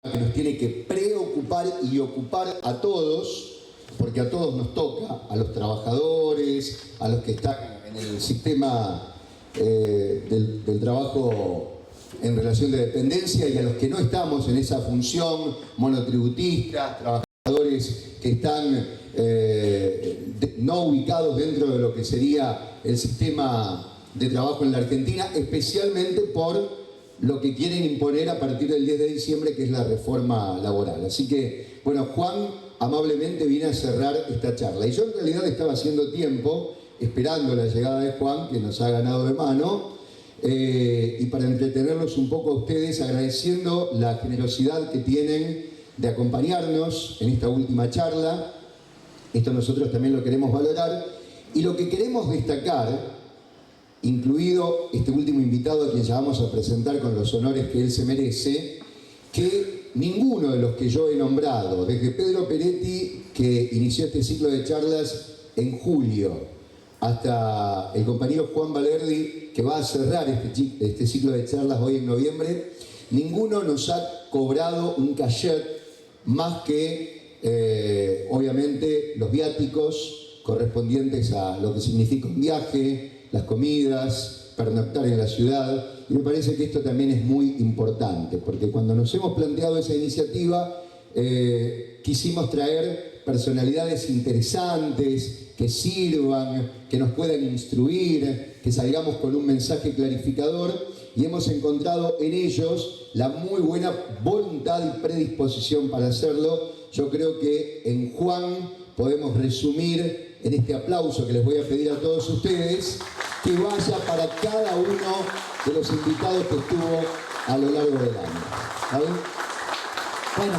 que nos tiene que preocupar y ocupar a todos, porque a todos nos toca, a los trabajadores, a los que están en el sistema del trabajo en relación de dependencia y a los que no estamos en esa función, monotributistas, trabajadores que están no ubicados dentro de lo que sería el sistema de trabajo en la Argentina, especialmente por lo que quieren imponer a partir del 10 de diciembre, que es la reforma laboral. Así que, bueno, Juan amablemente viene a cerrar esta charla. Y yo en realidad estaba haciendo tiempo, esperando la llegada de Juan, que nos ha ganado de mano, y para entretenerlos un poco a ustedes, agradeciendo la generosidad que tienen de acompañarnos en esta última charla. Esto nosotros también lo queremos valorar. Y lo que queremos destacar, incluido este último invitado a quien ya vamos a presentar con los honores que él se merece, que ninguno de los que yo he nombrado, desde Pedro Peretti, que inició este ciclo de charlas en julio, hasta el compañero Juan Valerdi, que va a cerrar este ciclo de charlas hoy en noviembre, ninguno nos ha cobrado un cachet más que, obviamente, los viáticos correspondientes a lo que significa un viaje, las comidas, pernoctar en la ciudad. Y me parece que esto también es muy importante, porque cuando nos hemos planteado esa iniciativa, quisimos traer personalidades interesantes, que sirvan, que nos puedan instruir, que salgamos con un mensaje clarificador, y hemos encontrado en ellos la muy buena voluntad y predisposición para hacerlo. Yo creo que en Juan podemos resumir en este aplauso que les voy a pedir a todos ustedes, que vaya para cada uno de los invitados que estuvo a lo largo del año. ¿Vale? Bueno,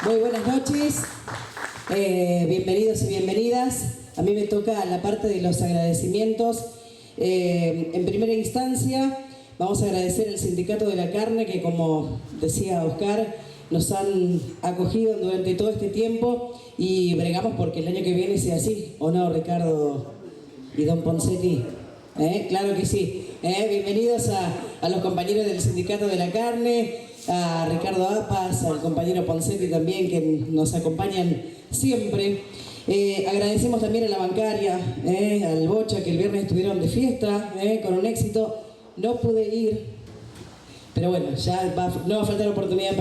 muy buenas noches, bienvenidos y bienvenidas. A mí me toca la parte de los agradecimientos. En primera instancia, vamos a agradecer al Sindicato de la Carne, que, como decía Oscar, nos han acogido durante todo este tiempo y bregamos porque el año que viene sea así, ¿o no, Ricardo y don Poncetti? Claro que sí. Bienvenidos a los compañeros del Sindicato de la Carne, a Ricardo Apas, al compañero Poncetti también, que nos acompañan siempre. Agradecemos también a la bancaria, al Bocha, que el viernes estuvieron de fiesta, con un éxito. No pude ir, pero bueno, ya no va a faltar oportunidad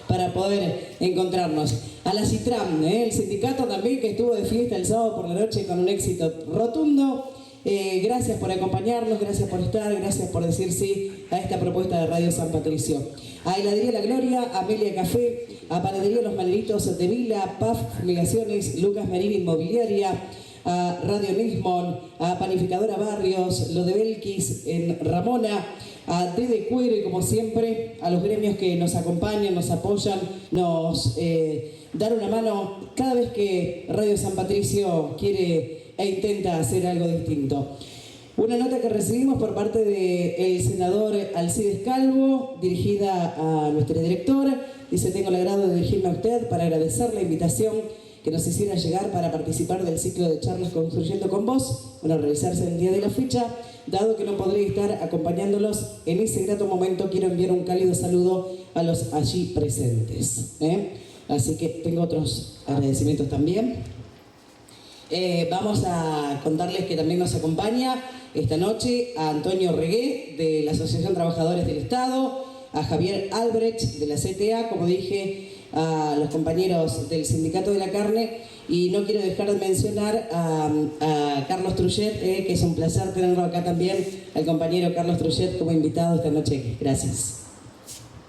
para poder encontrarnos. A la Citram, el sindicato también, que estuvo de fiesta el sábado por la noche con un éxito rotundo. Gracias por acompañarnos, gracias por estar, gracias por decir sí a esta propuesta de Radio San Patricio. A Heladería La Gloria, a Amelia Café, a Panadería Los Malditos de Vila, PAF Fumigaciones, Lucas Marín Inmobiliaria, a Radio Nismon, a Panificadora Barrios, Lo de Belkis en Ramona, a Dede Cuero y, como siempre, a los gremios que nos acompañan, nos apoyan, nos dan una mano cada vez que Radio San Patricio quiere e intenta hacer algo distinto. Una nota que recibimos por parte del senador Alcides Calvo, dirigida a nuestra directora. Dice: tengo el agrado de dirigirme a usted para agradecer la invitación que nos hiciera llegar para participar del ciclo de charlas Construyendo con Vos, para realizarse el día de la fecha. Dado que no podré estar acompañándolos en ese grato momento, quiero enviar un cálido saludo a los allí presentes. Así que tengo otros agradecimientos también. Vamos a contarles que también nos acompaña esta noche a Antonio Regué, de la Asociación Trabajadores del Estado, a Javier Albrecht, de la CTA, como dije, a los compañeros del Sindicato de la Carne, y no quiero dejar de mencionar a Carlos Truchet, que es un placer tenerlo acá también, al compañero Carlos Truchet como invitado esta noche. Gracias.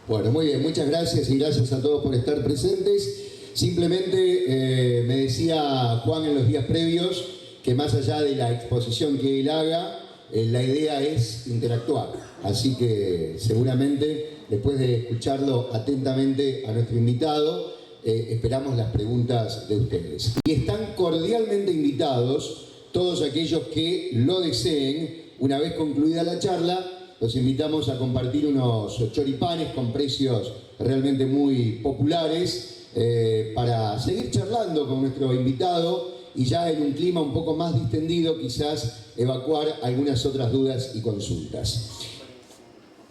Bueno, muy bien, muchas gracias y gracias a todos por estar presentes. Simplemente me decía Juan en los días previos que, más allá de la exposición que él haga, la idea es interactuar. Así que seguramente, después de escucharlo atentamente a nuestro invitado, esperamos las preguntas de ustedes. Y están cordialmente invitados todos aquellos que lo deseen. Una vez concluida la charla, los invitamos a compartir unos choripanes con precios realmente muy populares, para seguir charlando con nuestro invitado y, ya en un clima un poco más distendido, quizás evacuar algunas otras dudas y consultas.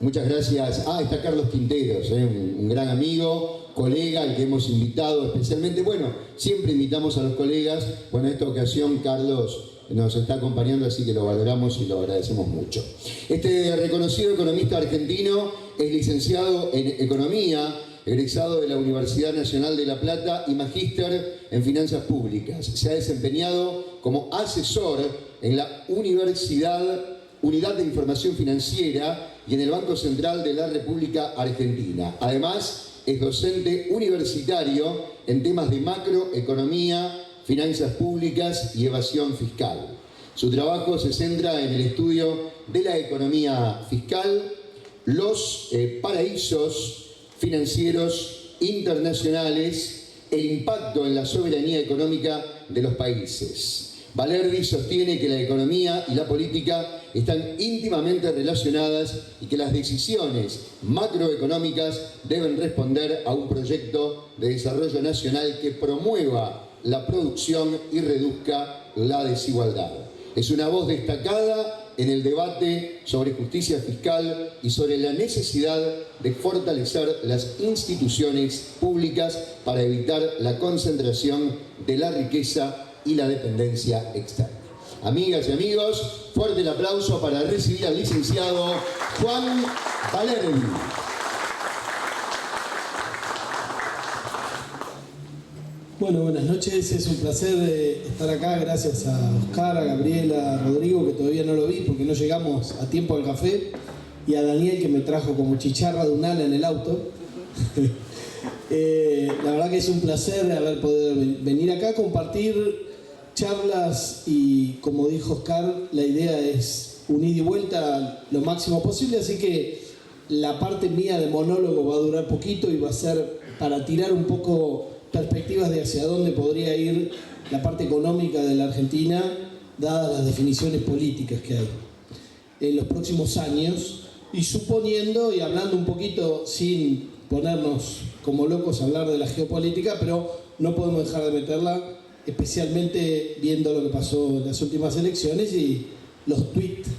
Muchas gracias. Está Carlos Quinteros, un gran amigo, colega, al que hemos invitado especialmente. Bueno, siempre invitamos a los colegas. Bueno, en esta ocasión Carlos nos está acompañando, así que lo valoramos y lo agradecemos mucho. Este reconocido economista argentino es licenciado en Economía, egresado de la Universidad Nacional de La Plata y magíster en Finanzas Públicas. Se ha desempeñado como asesor en la Unidad de Información Financiera y en el Banco Central de la República Argentina. Además, es docente universitario en temas de macroeconomía, finanzas públicas y evasión fiscal. Su trabajo se centra en el estudio de la economía fiscal, los paraísos financieros internacionales, el impacto en la soberanía económica de los países. Balerdi sostiene que la economía y la política están íntimamente relacionadas y que las decisiones macroeconómicas deben responder a un proyecto de desarrollo nacional que promueva la producción y reduzca la desigualdad. Es una voz destacada en el debate sobre justicia fiscal y sobre la necesidad de fortalecer las instituciones públicas para evitar la concentración de la riqueza y la dependencia externa. Amigas y amigos, fuerte el aplauso para recibir al licenciado Juan Balerdi. Bueno, buenas noches, es un placer estar acá, gracias a Oscar, a Gabriela, a Rodrigo, que todavía no lo vi porque no llegamos a tiempo al café, y a Daniel, que me trajo como chicharra de un ala en el auto. La verdad que es un placer haber podido venir acá a compartir charlas y, como dijo Oscar, la idea es un ida y vuelta lo máximo posible, así que la parte mía de monólogo va a durar poquito y va a ser para tirar un poco perspectivas de hacia dónde podría ir la parte económica de la Argentina, dadas las definiciones políticas que hay en los próximos años, y suponiendo y hablando un poquito sin ponernos como locos a hablar de la geopolítica, pero no podemos dejar de meterla, especialmente viendo lo que pasó en las últimas elecciones y los tweets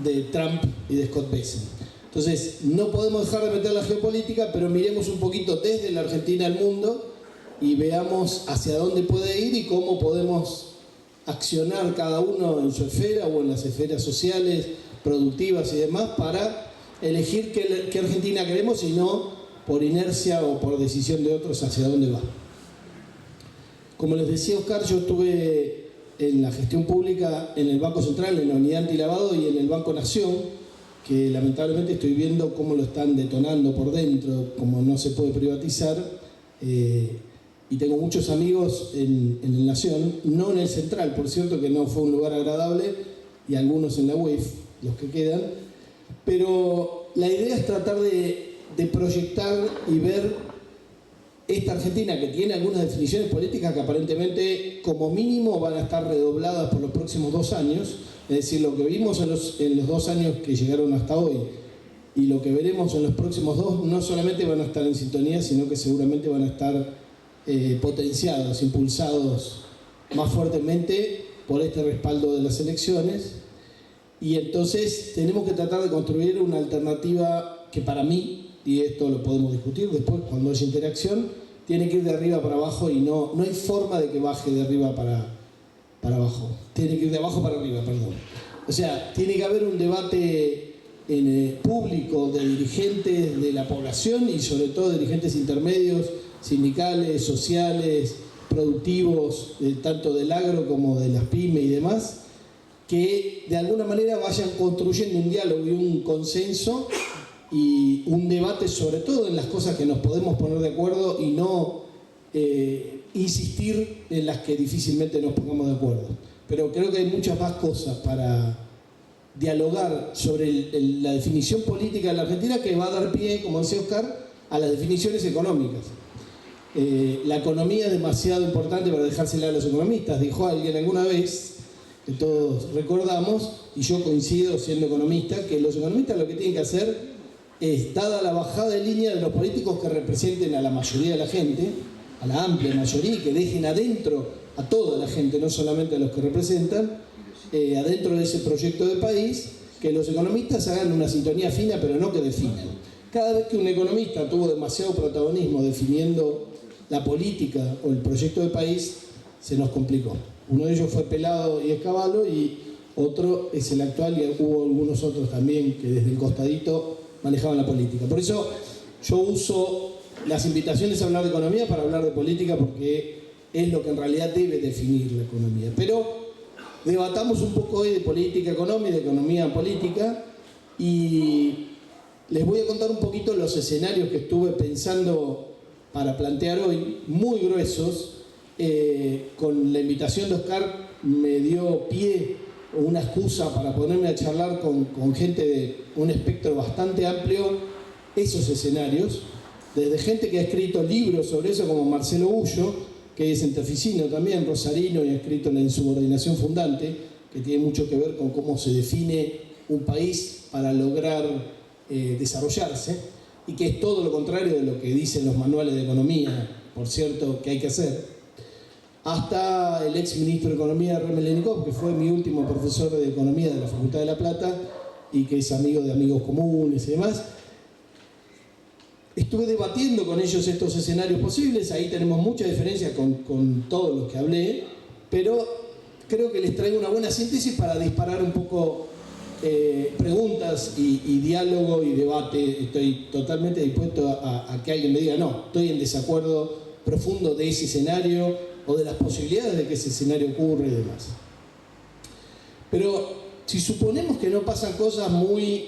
de Trump y de Scott Bessent. Entonces, no podemos dejar de meter la geopolítica, pero miremos un poquito desde la Argentina al mundo y veamos hacia dónde puede ir y cómo podemos accionar cada uno en su esfera o en las esferas sociales, productivas y demás para elegir qué Argentina queremos y no por inercia o por decisión de otros hacia dónde va. Como les decía Oscar, yo estuve en la gestión pública en el Banco Central, en la Unidad Antilavado y en el Banco Nación, que lamentablemente estoy viendo cómo lo están detonando por dentro, como no se puede privatizar. Y tengo muchos amigos en el Nación, no en el Central, por cierto, que no fue un lugar agradable, y algunos en la UEF, los que quedan. Pero la idea es tratar de proyectar y ver esta Argentina, que tiene algunas definiciones políticas que aparentemente, como mínimo, van a estar redobladas por los próximos 2 años. Es decir, lo que vimos en los 2 años que llegaron hasta hoy y lo que veremos en los próximos 2 no solamente van a estar en sintonía, sino que seguramente van a estar potenciados, impulsados más fuertemente por este respaldo de las elecciones. Y entonces tenemos que tratar de construir una alternativa que, para mí, y esto lo podemos discutir después cuando haya interacción, tiene que ir de arriba para abajo y no hay forma de que baje de arriba para abajo. Tiene que ir de abajo para arriba, perdón. O sea, tiene que haber un debate público de dirigentes de la población y sobre todo dirigentes intermedios, sindicales, sociales, productivos, tanto del agro como de las pymes y demás, que de alguna manera vayan construyendo un diálogo y un consenso y un debate sobre todo en las cosas que nos podemos poner de acuerdo y no insistir en las que difícilmente nos pongamos de acuerdo. Pero creo que hay muchas más cosas para dialogar sobre la definición política de la Argentina, que va a dar pie, como decía Oscar, a las definiciones económicas. La economía es demasiado importante para dejársela a los economistas, dijo alguien alguna vez, que todos recordamos, y yo coincido siendo economista, que los economistas lo que tienen que hacer es, dada la bajada de línea de los políticos que representen a la mayoría de la gente, a la amplia mayoría, y que dejen adentro a toda la gente, no solamente a los que representan, adentro de ese proyecto de país, que los economistas hagan una sintonía fina, pero no que definan. Cada vez que un economista tuvo demasiado protagonismo definiendo la política o el proyecto de país, se nos complicó. Uno de ellos fue Pelado y Escabalo, y otro es el actual, y hubo algunos otros también que desde el costadito manejaban la política. Por eso yo uso las invitaciones a hablar de economía para hablar de política, porque es lo que en realidad debe definir la economía. Pero debatamos un poco hoy de política económica, de economía política, y les voy a contar un poquito los escenarios que estuve pensando para plantear hoy, muy gruesos. Con la invitación de Oscar me dio pie o una excusa para ponerme a charlar con gente de un espectro bastante amplio esos escenarios, desde gente que ha escrito libros sobre eso, como Marcelo Ullo, que es santafesino también, rosarino, y ha escrito La insubordinación fundante, que tiene mucho que ver con cómo se define un país para lograr desarrollarse, y que es todo lo contrario de lo que dicen los manuales de economía, por cierto, que hay que hacer. Hasta el ex ministro de Economía, Remel Lenikov, que fue mi último profesor de Economía de la Facultad de La Plata y que es amigo de amigos comunes y demás. Estuve debatiendo con ellos estos escenarios posibles, ahí tenemos mucha diferencia con todos los que hablé, pero creo que les traigo una buena síntesis para disparar un poco preguntas y diálogo y debate. Estoy totalmente dispuesto a que alguien me diga, no, estoy en desacuerdo profundo de ese escenario o de las posibilidades de que ese escenario ocurra y demás. Pero si suponemos que no pasan cosas muy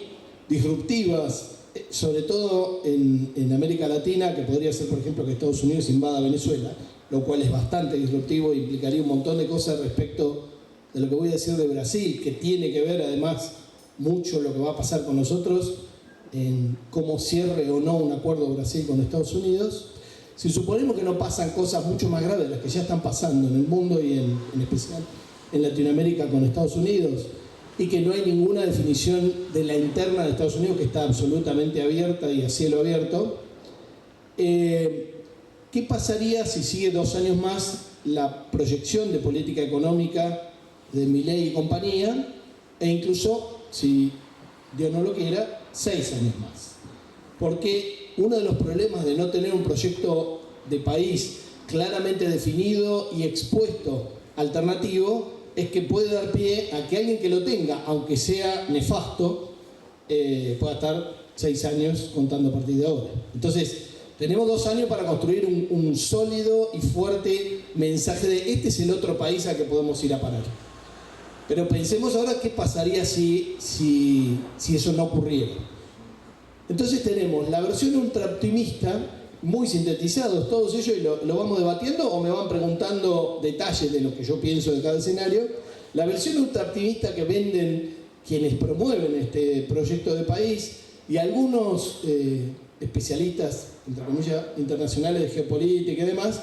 disruptivas, sobre todo en América Latina, que podría ser, por ejemplo, que Estados Unidos invada Venezuela, lo cual es bastante disruptivo e implicaría un montón de cosas respecto de lo que voy a decir de Brasil, que tiene que ver además mucho lo que va a pasar con nosotros en cómo cierre o no un acuerdo Brasil con Estados Unidos. Si suponemos que no pasan cosas mucho más graves de las que ya están pasando en el mundo y en especial en Latinoamérica con Estados Unidos, y que no hay ninguna definición de la interna de Estados Unidos, que está absolutamente abierta y a cielo abierto, ¿qué pasaría si sigue 2 años más la proyección de política económica de Milei y compañía, e incluso, si Dios no lo quiera, 6 años más? Porque uno de los problemas de no tener un proyecto de país claramente definido y expuesto alternativo es que puede dar pie a que alguien que lo tenga, aunque sea nefasto, pueda estar 6 años contando a partir de ahora. Entonces, tenemos 2 años para construir un sólido y fuerte mensaje de este es el otro país al que podemos ir a parar. Pero pensemos ahora qué pasaría si eso no ocurriera. Entonces tenemos la versión ultra optimista, muy sintetizados todos ellos, y lo vamos debatiendo o me van preguntando detalles de lo que yo pienso de cada escenario. La versión ultra optimista que venden quienes promueven este proyecto de país y algunos especialistas, entre comillas, internacionales de geopolítica y demás,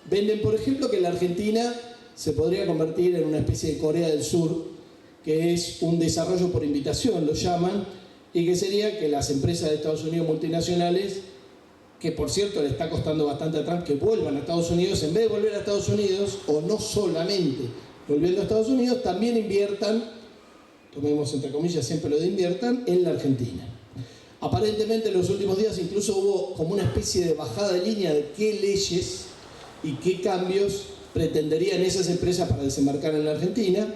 venden, por ejemplo, que la Argentina se podría convertir en una especie de Corea del Sur, que es un desarrollo por invitación, lo llaman, y que sería que las empresas de Estados Unidos multinacionales, que por cierto le está costando bastante a Trump que vuelvan a Estados Unidos, en vez de volver a Estados Unidos, o no solamente volviendo a Estados Unidos, también inviertan, tomemos entre comillas siempre lo de inviertan, en la Argentina. Aparentemente en los últimos días incluso hubo como una especie de bajada de línea de qué leyes y qué cambios pretenderían esas empresas para desembarcar en la Argentina.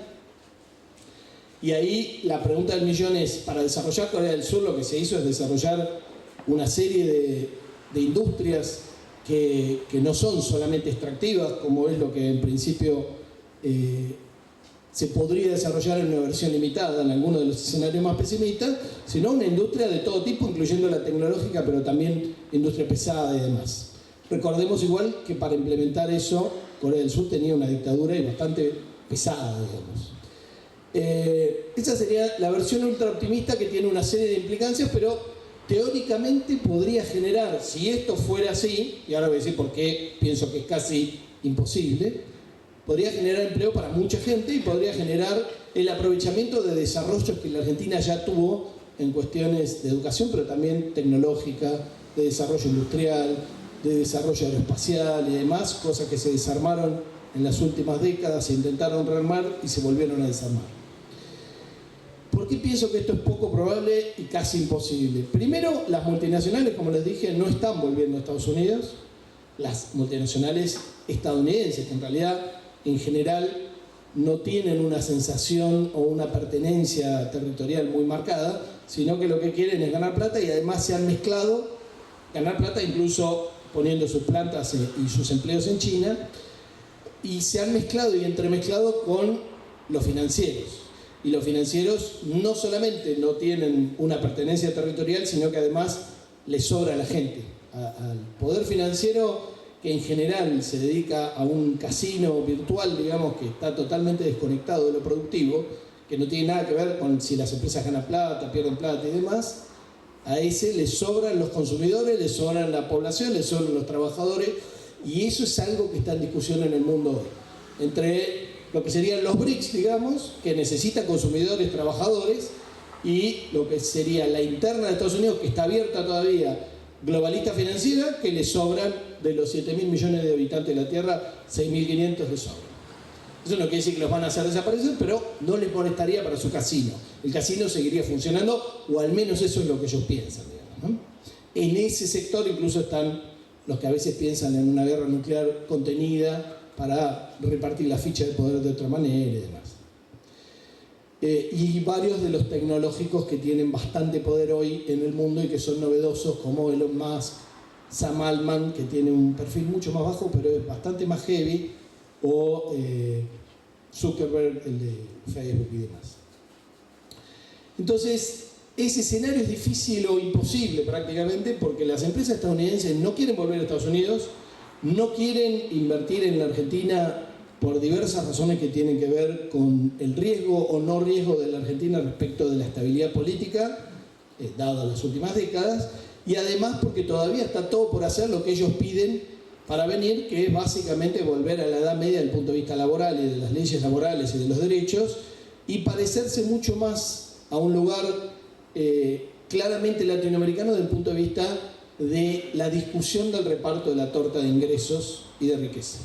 Y ahí la pregunta del millón es, para desarrollar Corea del Sur lo que se hizo es desarrollar una serie de industrias que no son solamente extractivas, como es lo que en principio se podría desarrollar en una versión limitada en algunos de los escenarios más pesimistas, sino una industria de todo tipo, incluyendo la tecnológica, pero también industria pesada y demás. Recordemos igual que para implementar eso, Corea del Sur tenía una dictadura y bastante pesada, digamos. Esa sería la versión ultra optimista, que tiene una serie de implicancias, pero teóricamente podría generar, si esto fuera así, y ahora voy a decir por qué pienso que es casi imposible, podría generar empleo para mucha gente y podría generar el aprovechamiento de desarrollos que la Argentina ya tuvo en cuestiones de educación, pero también tecnológica, de desarrollo industrial, de desarrollo aeroespacial y demás, cosas que se desarmaron en las últimas décadas, se intentaron rearmar y se volvieron a desarmar. ¿Por ¿Por qué pienso que esto es poco probable y casi imposible? Primero, las multinacionales, como les dije, no están volviendo a Estados Unidos. Las multinacionales estadounidenses, que en realidad, en general, no tienen una sensación o una pertenencia territorial muy marcada, sino que lo que quieren es ganar plata y además se han mezclado, ganar plata incluso poniendo sus plantas y sus empleos en China, y se han mezclado y entremezclado con los financieros. Y los financieros no solamente no tienen una pertenencia territorial, sino que además les sobra a la gente. Al poder financiero, que en general se dedica a un casino virtual, digamos, que está totalmente desconectado de lo productivo, que no tiene nada que ver con si las empresas ganan plata, pierden plata y demás, a ese les sobran los consumidores, les sobran la población, les sobran los trabajadores, y eso es algo que está en discusión en el mundo hoy. Entre lo que serían los BRICS, digamos, que necesitan consumidores, trabajadores, y lo que sería la interna de Estados Unidos, que está abierta todavía, globalista financiera, que le sobran de los 7.000 millones de habitantes de la Tierra, 6.500 les sobran. Eso no quiere decir que los van a hacer desaparecer, pero no les molestaría para su casino. El casino seguiría funcionando, o al menos eso es lo que ellos piensan, digamos, ¿no? En ese sector incluso están los que a veces piensan en una guerra nuclear contenida para repartir la ficha de poder de otra manera y demás. Y varios de los tecnológicos que tienen bastante poder hoy en el mundo y que son novedosos, como Elon Musk, Sam Altman, que tiene un perfil mucho más bajo pero es bastante más heavy, o Zuckerberg, el de Facebook y demás. Entonces, ese escenario es difícil o imposible prácticamente, porque las empresas estadounidenses no quieren volver a Estados Unidos, no quieren invertir en la Argentina por diversas razones que tienen que ver con el riesgo o no riesgo de la Argentina respecto de la estabilidad política, dada las últimas décadas, y además porque todavía está todo por hacer lo que ellos piden para venir, que es básicamente volver a la Edad Media desde el punto de vista laboral y de las leyes laborales y de los derechos, y parecerse mucho más a un lugar claramente latinoamericano desde el punto de vista de la discusión del reparto de la torta de ingresos y de riqueza.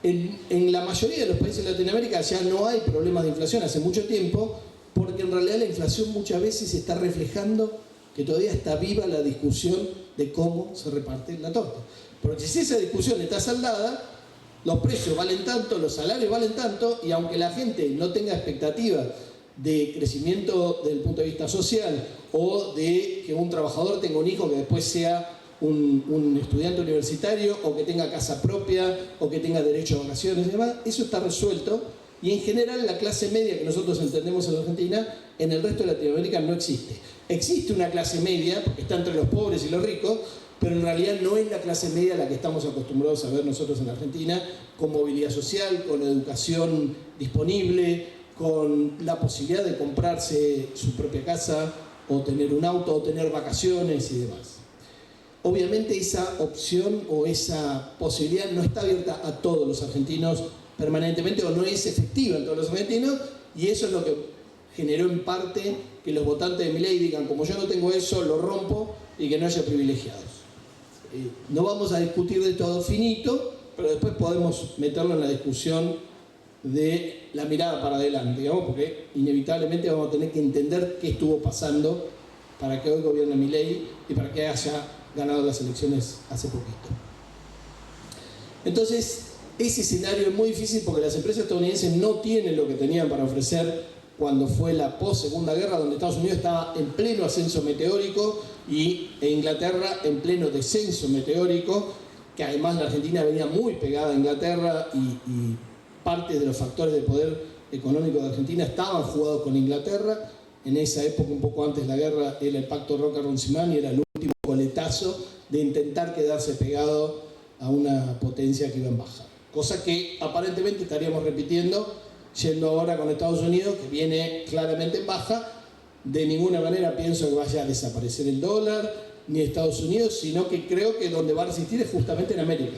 En la mayoría de los países de Latinoamérica ya no hay problemas de inflación hace mucho tiempo, porque en realidad la inflación muchas veces está reflejando que todavía está viva la discusión de cómo se reparte la torta. Porque si esa discusión está saldada, los precios valen tanto, los salarios valen tanto, y aunque la gente no tenga expectativa de crecimiento desde el punto de vista social, o de que un trabajador tenga un hijo que después sea un estudiante universitario, o que tenga casa propia, o que tenga derecho a vacaciones y demás, eso está resuelto, y en general la clase media que nosotros entendemos en la Argentina, en el resto de Latinoamérica no existe. Existe una clase media, porque está entre los pobres y los ricos, pero en realidad no es la clase media a la que estamos acostumbrados a ver nosotros en la Argentina, con movilidad social, con educación disponible, con la posibilidad de comprarse su propia casa, o tener un auto, o tener vacaciones y demás. Obviamente esa opción o esa posibilidad no está abierta a todos los argentinos permanentemente, o no es efectiva en todos los argentinos, y eso es lo que generó en parte que los votantes de Milei digan: como yo no tengo eso, lo rompo, y que no haya privilegiados. No vamos a discutir de todo finito, pero después podemos meterlo en la discusión de la mirada para adelante, digamos, porque inevitablemente vamos a tener que entender qué estuvo pasando para que hoy gobierne Milei y para que haya ganado las elecciones hace poquito. Entonces, ese escenario es muy difícil porque las empresas estadounidenses no tienen lo que tenían para ofrecer cuando fue la post-segunda guerra, donde Estados Unidos estaba en pleno ascenso meteórico e Inglaterra en pleno descenso meteórico, que además la Argentina venía muy pegada a Inglaterra y parte de los factores de poder económico de Argentina estaban jugados con Inglaterra. En esa época, un poco antes de la guerra, era el pacto Roca-Runciman y era el último coletazo de intentar quedarse pegado a una potencia que iba en baja. Cosa que aparentemente estaríamos repitiendo yendo ahora con Estados Unidos, que viene claramente en baja. De ninguna manera pienso que vaya a desaparecer el dólar, ni Estados Unidos, sino que creo que donde va a resistir es justamente en América.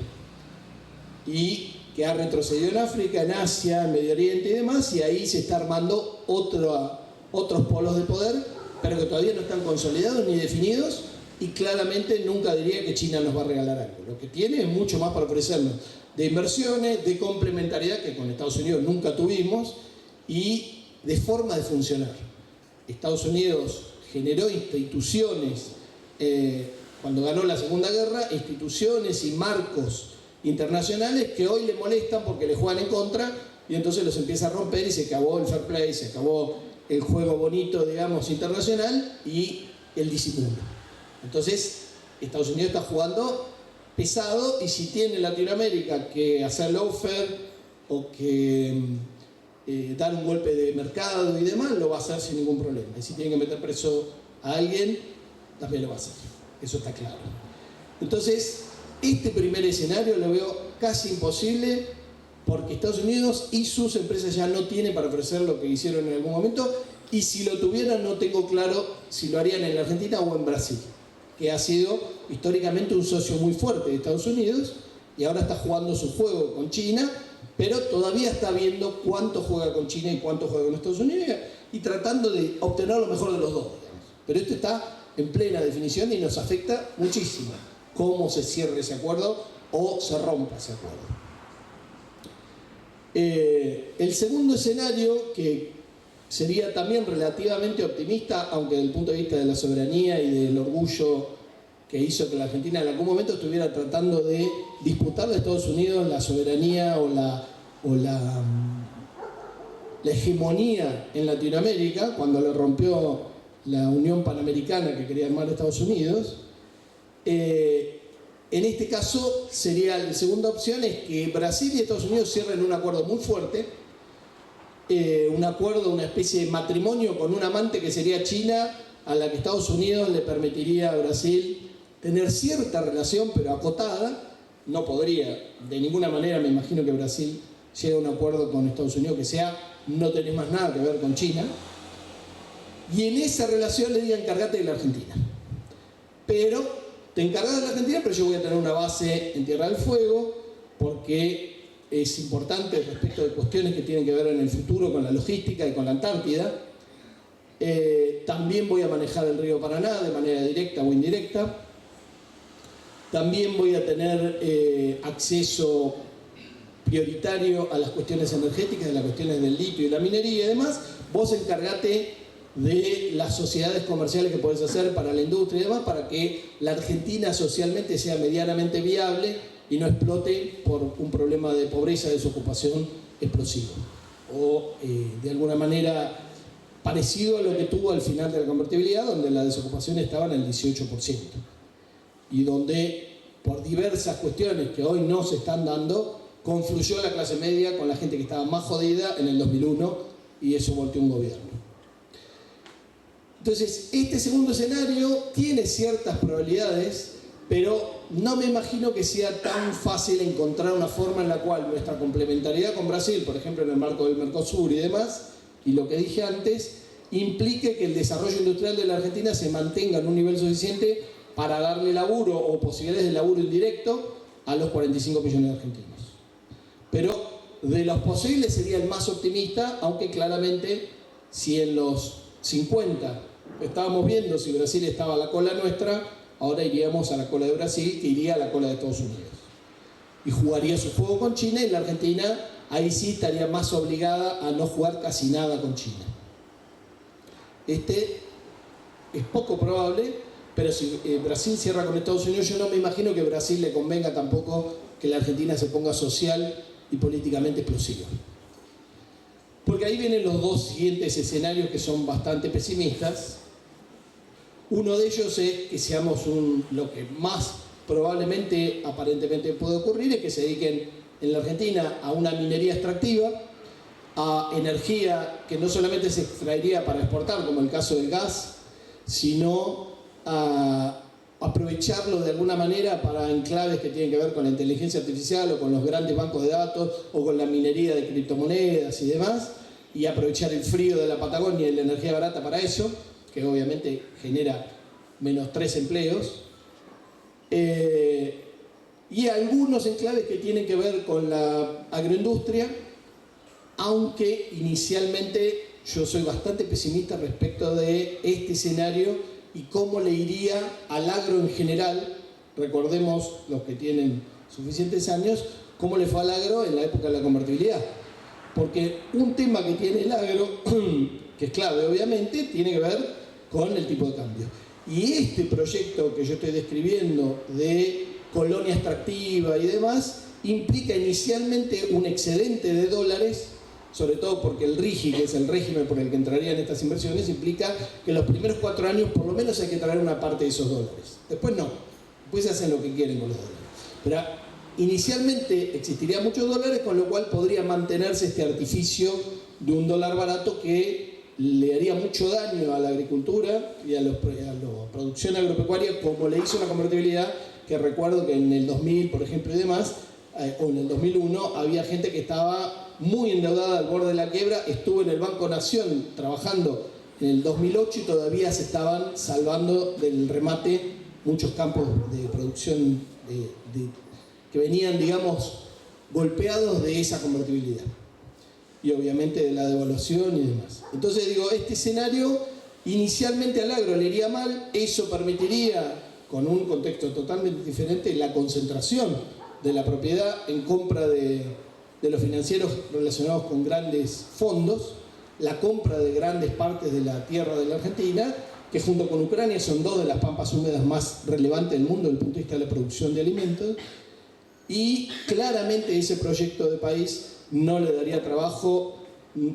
Y que ha retrocedido en África, en Asia, en Medio Oriente y demás, y ahí se está armando otros polos de poder, pero que todavía no están consolidados ni definidos, y claramente nunca diría que China nos va a regalar algo. Lo que tiene es mucho más para ofrecernos, de inversiones, de complementariedad que con Estados Unidos nunca tuvimos, y de forma de funcionar. Estados Unidos generó instituciones, cuando ganó la Segunda Guerra, instituciones y marcos internacionales que hoy le molestan porque le juegan en contra y entonces los empieza a romper y se acabó el fair play, se acabó el juego bonito, digamos, internacional y el disimulo. Entonces, Estados Unidos está jugando pesado y si tiene Latinoamérica que hacer lawfare o que dar un golpe de mercado y demás, lo va a hacer sin ningún problema. Y si tiene que meter preso a alguien, también lo va a hacer. Eso está claro. Entonces, este primer escenario lo veo casi imposible porque Estados Unidos y sus empresas ya no tienen para ofrecer lo que hicieron en algún momento y si lo tuvieran no tengo claro si lo harían en la Argentina o en Brasil, que ha sido históricamente un socio muy fuerte de Estados Unidos y ahora está jugando su juego con China, pero todavía está viendo cuánto juega con China y cuánto juega con Estados Unidos y tratando de obtener lo mejor de los dos, digamos. Pero esto está en plena definición y nos afecta muchísimo cómo se cierre ese acuerdo o se rompa ese acuerdo. El segundo escenario, que sería también relativamente optimista, aunque desde el punto de vista de la soberanía y del orgullo que hizo que la Argentina en algún momento estuviera tratando de disputarle a Estados Unidos la soberanía o la hegemonía en Latinoamérica, cuando le rompió la Unión Panamericana que quería armar Estados Unidos. En este caso, sería la segunda opción, es que Brasil y Estados Unidos cierren un acuerdo muy fuerte, un acuerdo, una especie de matrimonio con un amante que sería China, a la que Estados Unidos le permitiría a Brasil tener cierta relación, pero acotada. No podría, de ninguna manera, me imagino que Brasil llegue a un acuerdo con Estados Unidos que sea, no tenés más nada que ver con China. Y en esa relación le digan, encárgate de la Argentina. Pero te encargas de la Argentina, pero yo voy a tener una base en Tierra del Fuego, porque es importante respecto de cuestiones que tienen que ver en el futuro con la logística y con la Antártida. También voy a manejar el río Paraná de manera directa o indirecta. También voy a tener acceso prioritario a las cuestiones energéticas, a las cuestiones del litio y la minería y demás. Vos encargate de las sociedades comerciales que podés hacer para la industria y demás, para que la Argentina socialmente sea medianamente viable y no explote por un problema de pobreza, desocupación explosivo. O de alguna manera parecido a lo que tuvo al final de la convertibilidad, donde la desocupación estaba en el 18%. Y donde, por diversas cuestiones que hoy no se están dando, confluyó la clase media con la gente que estaba más jodida en el 2001 y eso volteó un gobierno. Entonces, este segundo escenario tiene ciertas probabilidades, pero no me imagino que sea tan fácil encontrar una forma en la cual nuestra complementariedad con Brasil, por ejemplo en el marco del Mercosur y demás, y lo que dije antes, implique que el desarrollo industrial de la Argentina se mantenga en un nivel suficiente para darle laburo o posibilidades de laburo indirecto a los 45 millones de argentinos. Pero de los posibles sería el más optimista, aunque claramente si en los 50 estábamos viendo si Brasil estaba a la cola nuestra, ahora iríamos a la cola de Brasil, que iría a la cola de Estados Unidos. Y jugaría su juego con China y la Argentina ahí sí estaría más obligada a no jugar casi nada con China. Este es poco probable, pero si Brasil cierra con Estados Unidos, yo no me imagino que a Brasil le convenga tampoco que la Argentina se ponga social y políticamente explosiva. Porque ahí vienen los dos siguientes escenarios que son bastante pesimistas. Uno de ellos es que seamos lo que más probablemente, aparentemente puede ocurrir, es que se dediquen en la Argentina a una minería extractiva, a energía que no solamente se extraería para exportar, como el caso del gas, sino a aprovecharlo de alguna manera para enclaves que tienen que ver con la inteligencia artificial o con los grandes bancos de datos o con la minería de criptomonedas y demás, y aprovechar el frío de la Patagonia y la energía barata para eso, que obviamente genera menos 3 empleos, y algunos enclaves que tienen que ver con la agroindustria, aunque inicialmente yo soy bastante pesimista respecto de este escenario y cómo le iría al agro en general. Recordemos, los que tienen suficientes años, cómo le fue al agro en la época de la convertibilidad. Porque un tema que tiene el agro que es clave obviamente, tiene que ver con el tipo de cambio. Y este proyecto que yo estoy describiendo de colonia extractiva y demás, implica inicialmente un excedente de dólares, sobre todo porque el RIGI, que es el régimen por el que entrarían estas inversiones, implica que los primeros 4 años por lo menos hay que traer una parte de esos dólares. Después no, después se hacen lo que quieren con los dólares. Pero inicialmente existirían muchos dólares, con lo cual podría mantenerse este artificio de un dólar barato que le haría mucho daño a la agricultura y a la producción agropecuaria, como le hizo la convertibilidad, que recuerdo que en el 2000, por ejemplo, y demás, o en el 2001, había gente que estaba muy endeudada al borde de la quiebra. Estuve en el Banco Nación trabajando en el 2008 y todavía se estaban salvando del remate muchos campos de producción que venían, digamos, golpeados de esa convertibilidad. Y obviamente de la devaluación y demás. Entonces digo, este escenario inicialmente al agro le iría mal, eso permitiría, con un contexto totalmente diferente, la concentración de la propiedad en compra de los financieros relacionados con grandes fondos, la compra de grandes partes de la tierra de la Argentina, que junto con Ucrania son 2 de las pampas húmedas más relevantes del mundo desde el punto de vista de la producción de alimentos, y claramente ese proyecto de país no le daría trabajo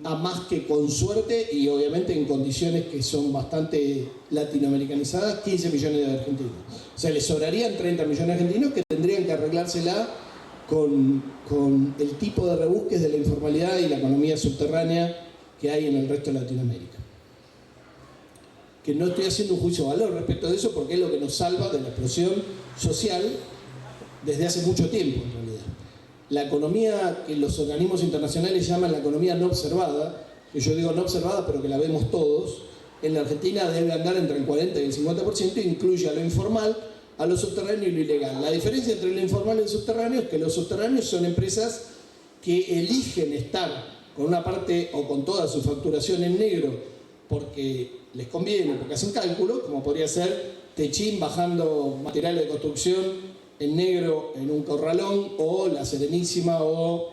a más que con suerte y obviamente en condiciones que son bastante latinoamericanizadas, 15 millones de argentinos. O sea, les sobrarían 30 millones de argentinos que tendrían que arreglársela con el tipo de rebusques de la informalidad y la economía subterránea que hay en el resto de Latinoamérica. Que no estoy haciendo un juicio de valor respecto de eso porque es lo que nos salva de la explosión social desde hace mucho tiempo en realidad. La economía que los organismos internacionales llaman la economía no observada, que yo digo no observada pero que la vemos todos, en la Argentina debe andar entre el 40 y el 50%, incluye a lo informal, a lo subterráneo y lo ilegal. La diferencia entre lo informal y el subterráneo es que los subterráneos son empresas que eligen estar con una parte o con toda su facturación en negro porque les conviene, porque hacen cálculo, como podría ser Techín bajando materiales de construcción en negro en un corralón, o La Serenísima, o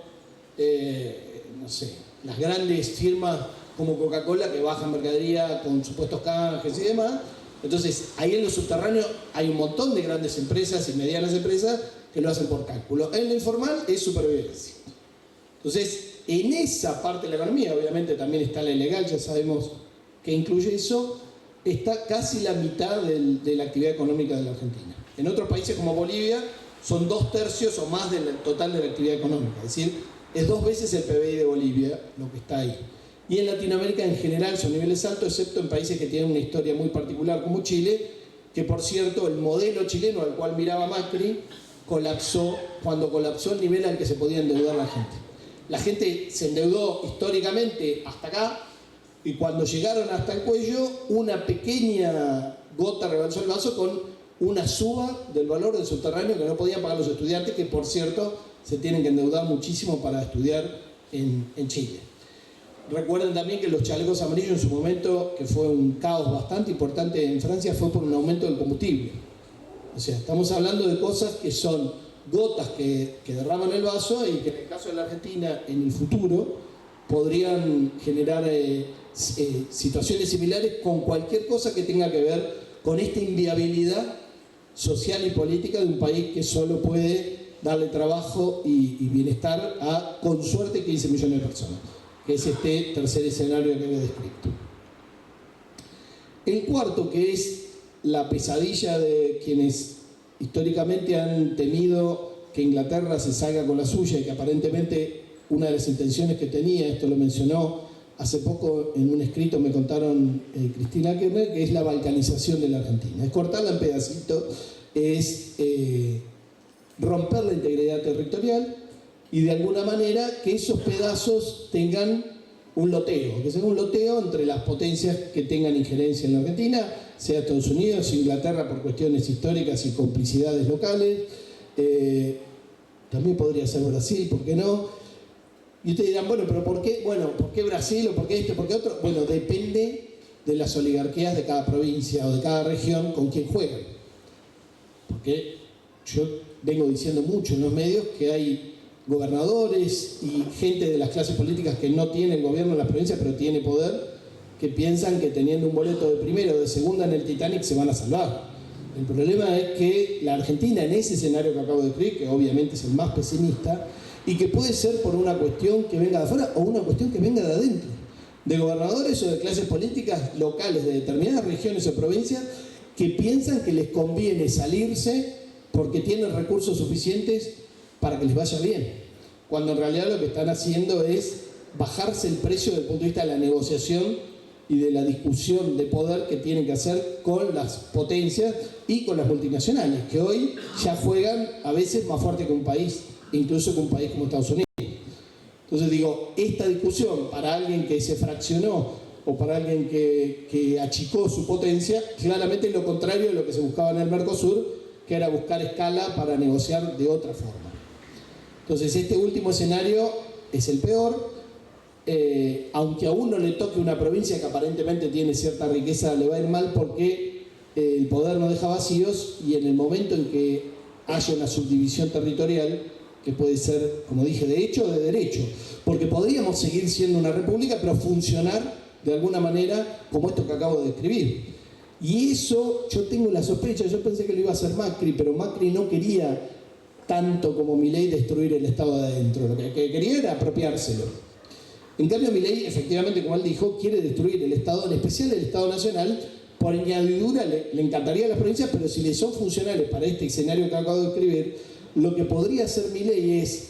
no sé, las grandes firmas como Coca-Cola que bajan mercadería con supuestos canjes y demás. Entonces, ahí en los subterráneos hay un montón de grandes empresas y medianas empresas que lo hacen por cálculo. En lo informal es supervivencia. Entonces, en esa parte de la economía, obviamente también está la ilegal, ya sabemos que incluye eso, está casi la mitad de la actividad económica de la Argentina. En otros países como Bolivia son 2/3 o más del total de la actividad económica, es decir, es 2 veces el PBI de Bolivia lo que está ahí. Y en Latinoamérica en general son niveles altos, excepto en países que tienen una historia muy particular como Chile, que por cierto el modelo chileno al cual miraba Macri colapsó cuando colapsó el nivel al que se podía endeudar la gente. La gente se endeudó históricamente hasta acá, y cuando llegaron hasta el cuello, una pequeña gota rebalsó el vaso con una suba del valor del subterráneo que no podían pagar los estudiantes, que por cierto se tienen que endeudar muchísimo para estudiar en Chile. Recuerden también que los chalecos amarillos en su momento, que fue un caos bastante importante en Francia, fue por un aumento del combustible. O sea, estamos hablando de cosas que son gotas que derraman el vaso y que en el caso de la Argentina en el futuro podrían generar situaciones similares con cualquier cosa que tenga que ver con esta inviabilidad social y política de un país que solo puede darle trabajo y bienestar a, con suerte, 15 millones de personas, que es este tercer escenario que había descrito. El cuarto, que es la pesadilla de quienes históricamente han temido que Inglaterra se salga con la suya y que aparentemente una de las intenciones que tenía, esto lo mencionó hace poco en un escrito, me contaron Cristina Kirchner, que es la balcanización de la Argentina. Es cortarla en pedacitos, es romper la integridad territorial y de alguna manera que esos pedazos tengan un loteo, que sea un loteo entre las potencias que tengan injerencia en la Argentina, sea Estados Unidos, Inglaterra por cuestiones históricas y complicidades locales, también podría ser Brasil, ¿por qué no? Y ustedes dirán, bueno, pero ¿por qué? Bueno, ¿por qué Brasil o por qué esto, por qué otro? Bueno, depende de las oligarquías de cada provincia o de cada región con quien juegan. Porque yo vengo diciendo mucho en los medios que hay gobernadores y gente de las clases políticas que no tiene el gobierno en las provincias, pero tiene poder, que piensan que teniendo un boleto de primera o de segunda en el Titanic se van a salvar. El problema es que la Argentina, en ese escenario que acabo de describir, que obviamente es el más pesimista, y que puede ser por una cuestión que venga de afuera o una cuestión que venga de adentro, de gobernadores o de clases políticas locales de determinadas regiones o provincias que piensan que les conviene salirse porque tienen recursos suficientes para que les vaya bien, cuando en realidad lo que están haciendo es bajarse el precio desde el punto de vista de la negociación y de la discusión de poder que tienen que hacer con las potencias y con las multinacionales, que hoy ya juegan a veces más fuerte que un país, incluso que un país como Estados Unidos. Entonces digo, esta discusión para alguien que se fraccionó o para alguien que achicó su potencia, claramente es lo contrario de lo que se buscaba en el Mercosur, que era buscar escala para negociar de otra forma. Entonces este último escenario es el peor, aunque a uno le toque una provincia que aparentemente tiene cierta riqueza, le va a ir mal porque el poder no deja vacíos, y en el momento en que haya una subdivisión territorial, que puede ser, como dije, de hecho o de derecho, porque podríamos seguir siendo una república pero funcionar de alguna manera como esto que acabo de describir. Y eso yo tengo la sospecha, yo pensé que lo iba a hacer Macri, pero Macri no quería tanto como Milei destruir el Estado de adentro, lo que quería era apropiárselo. En cambio Milei, efectivamente, como él dijo, quiere destruir el Estado, en especial el Estado Nacional. Por añadidura le encantaría a las provincias, pero si le son funcionales para este escenario que acabo de describir, lo que podría hacer Milei es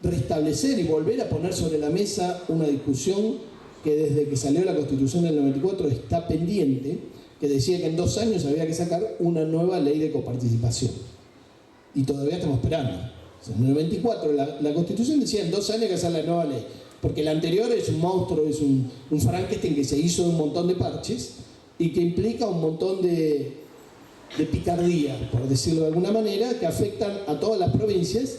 restablecer y volver a poner sobre la mesa una discusión que desde que salió la Constitución del 94 está pendiente, que decía que en 2 años había que sacar una nueva ley de coparticipación. Y todavía estamos esperando. O sea, en el 94 la Constitución decía en 2 años hay que hacer la nueva ley, porque la anterior es un monstruo, es un Frankenstein que se hizo de un montón de parches y que implica un montón de picardía, por decirlo de alguna manera, que afectan a todas las provincias,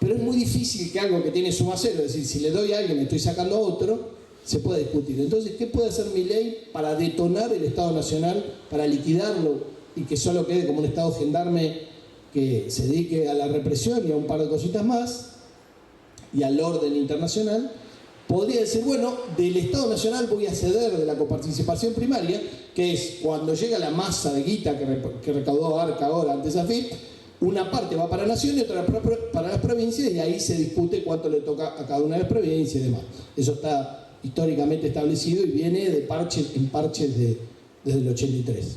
pero es muy difícil que algo que tiene suma cero, es decir, si le doy a alguien y estoy sacando a otro, se puede discutir. Entonces, ¿qué puede hacer Milei para detonar el Estado Nacional, para liquidarlo y que solo quede como un Estado gendarme que se dedique a la represión y a un par de cositas más, y al orden internacional? Podría decir, bueno, del Estado Nacional voy a ceder de la coparticipación primaria, que es cuando llega la masa de guita que recaudó Arca ahora antes AFIP, una parte va para la nación y otra para las provincias, y ahí se discute cuánto le toca a cada una de las provincias y demás. Eso está históricamente establecido y viene de parches en parches desde el 83.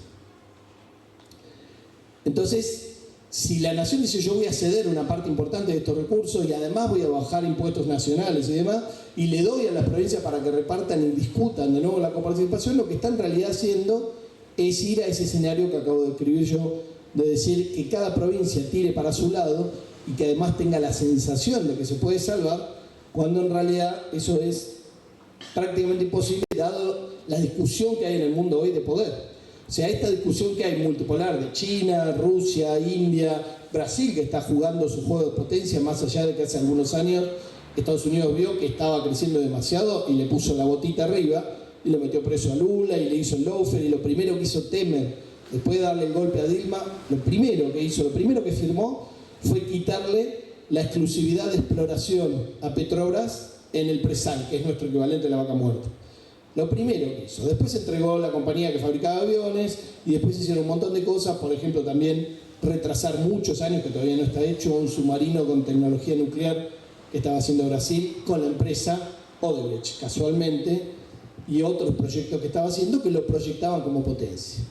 Entonces, si la nación dice yo voy a ceder una parte importante de estos recursos y además voy a bajar impuestos nacionales y demás, y le doy a las provincias para que repartan y discutan de nuevo la coparticipación, lo que está en realidad haciendo es ir a ese escenario que acabo de escribir yo, de decir que cada provincia tire para su lado y que además tenga la sensación de que se puede salvar, cuando en realidad eso es prácticamente imposible dado la discusión que hay en el mundo hoy de poder. O sea, esta discusión que hay multipolar de China, Rusia, India, Brasil, que está jugando su juego de potencia, más allá de que hace algunos años Estados Unidos vio que estaba creciendo demasiado y le puso la botita arriba y lo metió preso a Lula y le hizo el lawfare, y lo primero que hizo Temer, después de darle el golpe a Dilma, lo primero que firmó fue quitarle la exclusividad de exploración a Petrobras en el presal, que es nuestro equivalente a la vaca muerta. Lo primero que hizo. Después se entregó la compañía que fabricaba aviones y después hicieron un montón de cosas, por ejemplo también retrasar muchos años, que todavía no está hecho, un submarino con tecnología nuclear que estaba haciendo Brasil con la empresa Odebrecht, casualmente, y otros proyectos que estaba haciendo que lo proyectaban como potencia.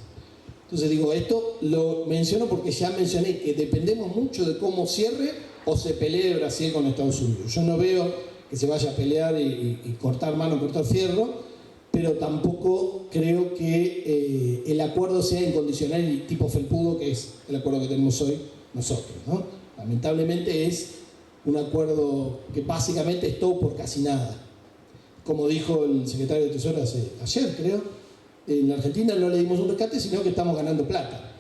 Entonces digo, esto lo menciono porque ya mencioné que dependemos mucho de cómo cierre o se pelee Brasil con Estados Unidos. Yo no veo que se vaya a pelear y cortar mano, cortar fierro, pero tampoco creo que el acuerdo sea incondicional y tipo felpudo, que es el acuerdo que tenemos hoy nosotros, ¿no? Lamentablemente es un acuerdo que básicamente es todo por casi nada. Como dijo el secretario de Tesoro ayer, creo, en Argentina no le dimos un rescate, sino que estamos ganando plata.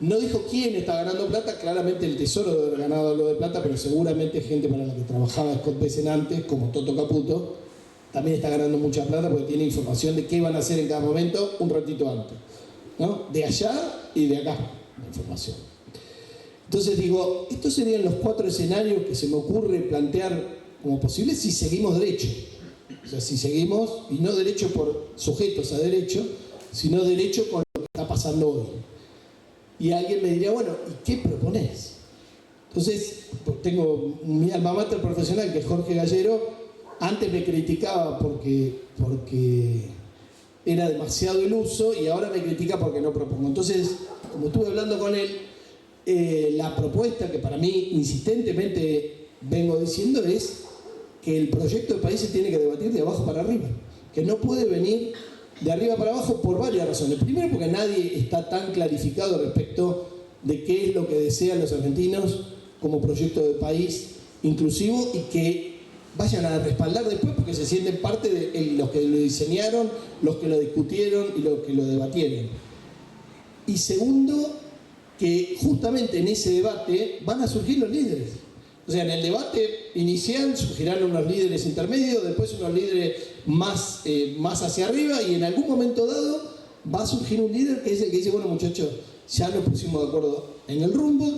No dijo quién está ganando plata, claramente el Tesoro debe haber ganado algo de plata, pero seguramente gente para la que trabajaba Scott Bessent antes, como Toto Caputo, también está ganando mucha plata porque tiene información de qué van a hacer en cada momento un ratito antes, ¿no? De allá y de acá, la información. Entonces digo, estos serían los 4 escenarios que se me ocurre plantear como posibles si seguimos derecho. O sea, si seguimos, y no derecho por sujetos a derecho, sino derecho con lo que está pasando hoy. Y alguien me diría, bueno, ¿y qué proponés? Entonces, tengo mi alma mater profesional, que es Jorge Gallero. Antes me criticaba porque era demasiado el uso, y ahora me critica porque no propongo. Entonces, como estuve hablando con él, la propuesta que para mí insistentemente vengo diciendo es que el proyecto de país se tiene que debatir de abajo para arriba, que no puede venir de arriba para abajo por varias razones. Primero, porque nadie está tan clarificado respecto de qué es lo que desean los argentinos como proyecto de país inclusivo, y que vayan a respaldar después porque se sienten parte de los que lo diseñaron, los que lo discutieron y los que lo debatieron. Y segundo, que justamente en ese debate van a surgir los líderes. O sea, en el debate inicial surgirán unos líderes intermedios, después unos líderes más hacia arriba, y en algún momento dado va a surgir un líder que es el que dice, bueno, muchachos, ya nos pusimos de acuerdo en el rumbo,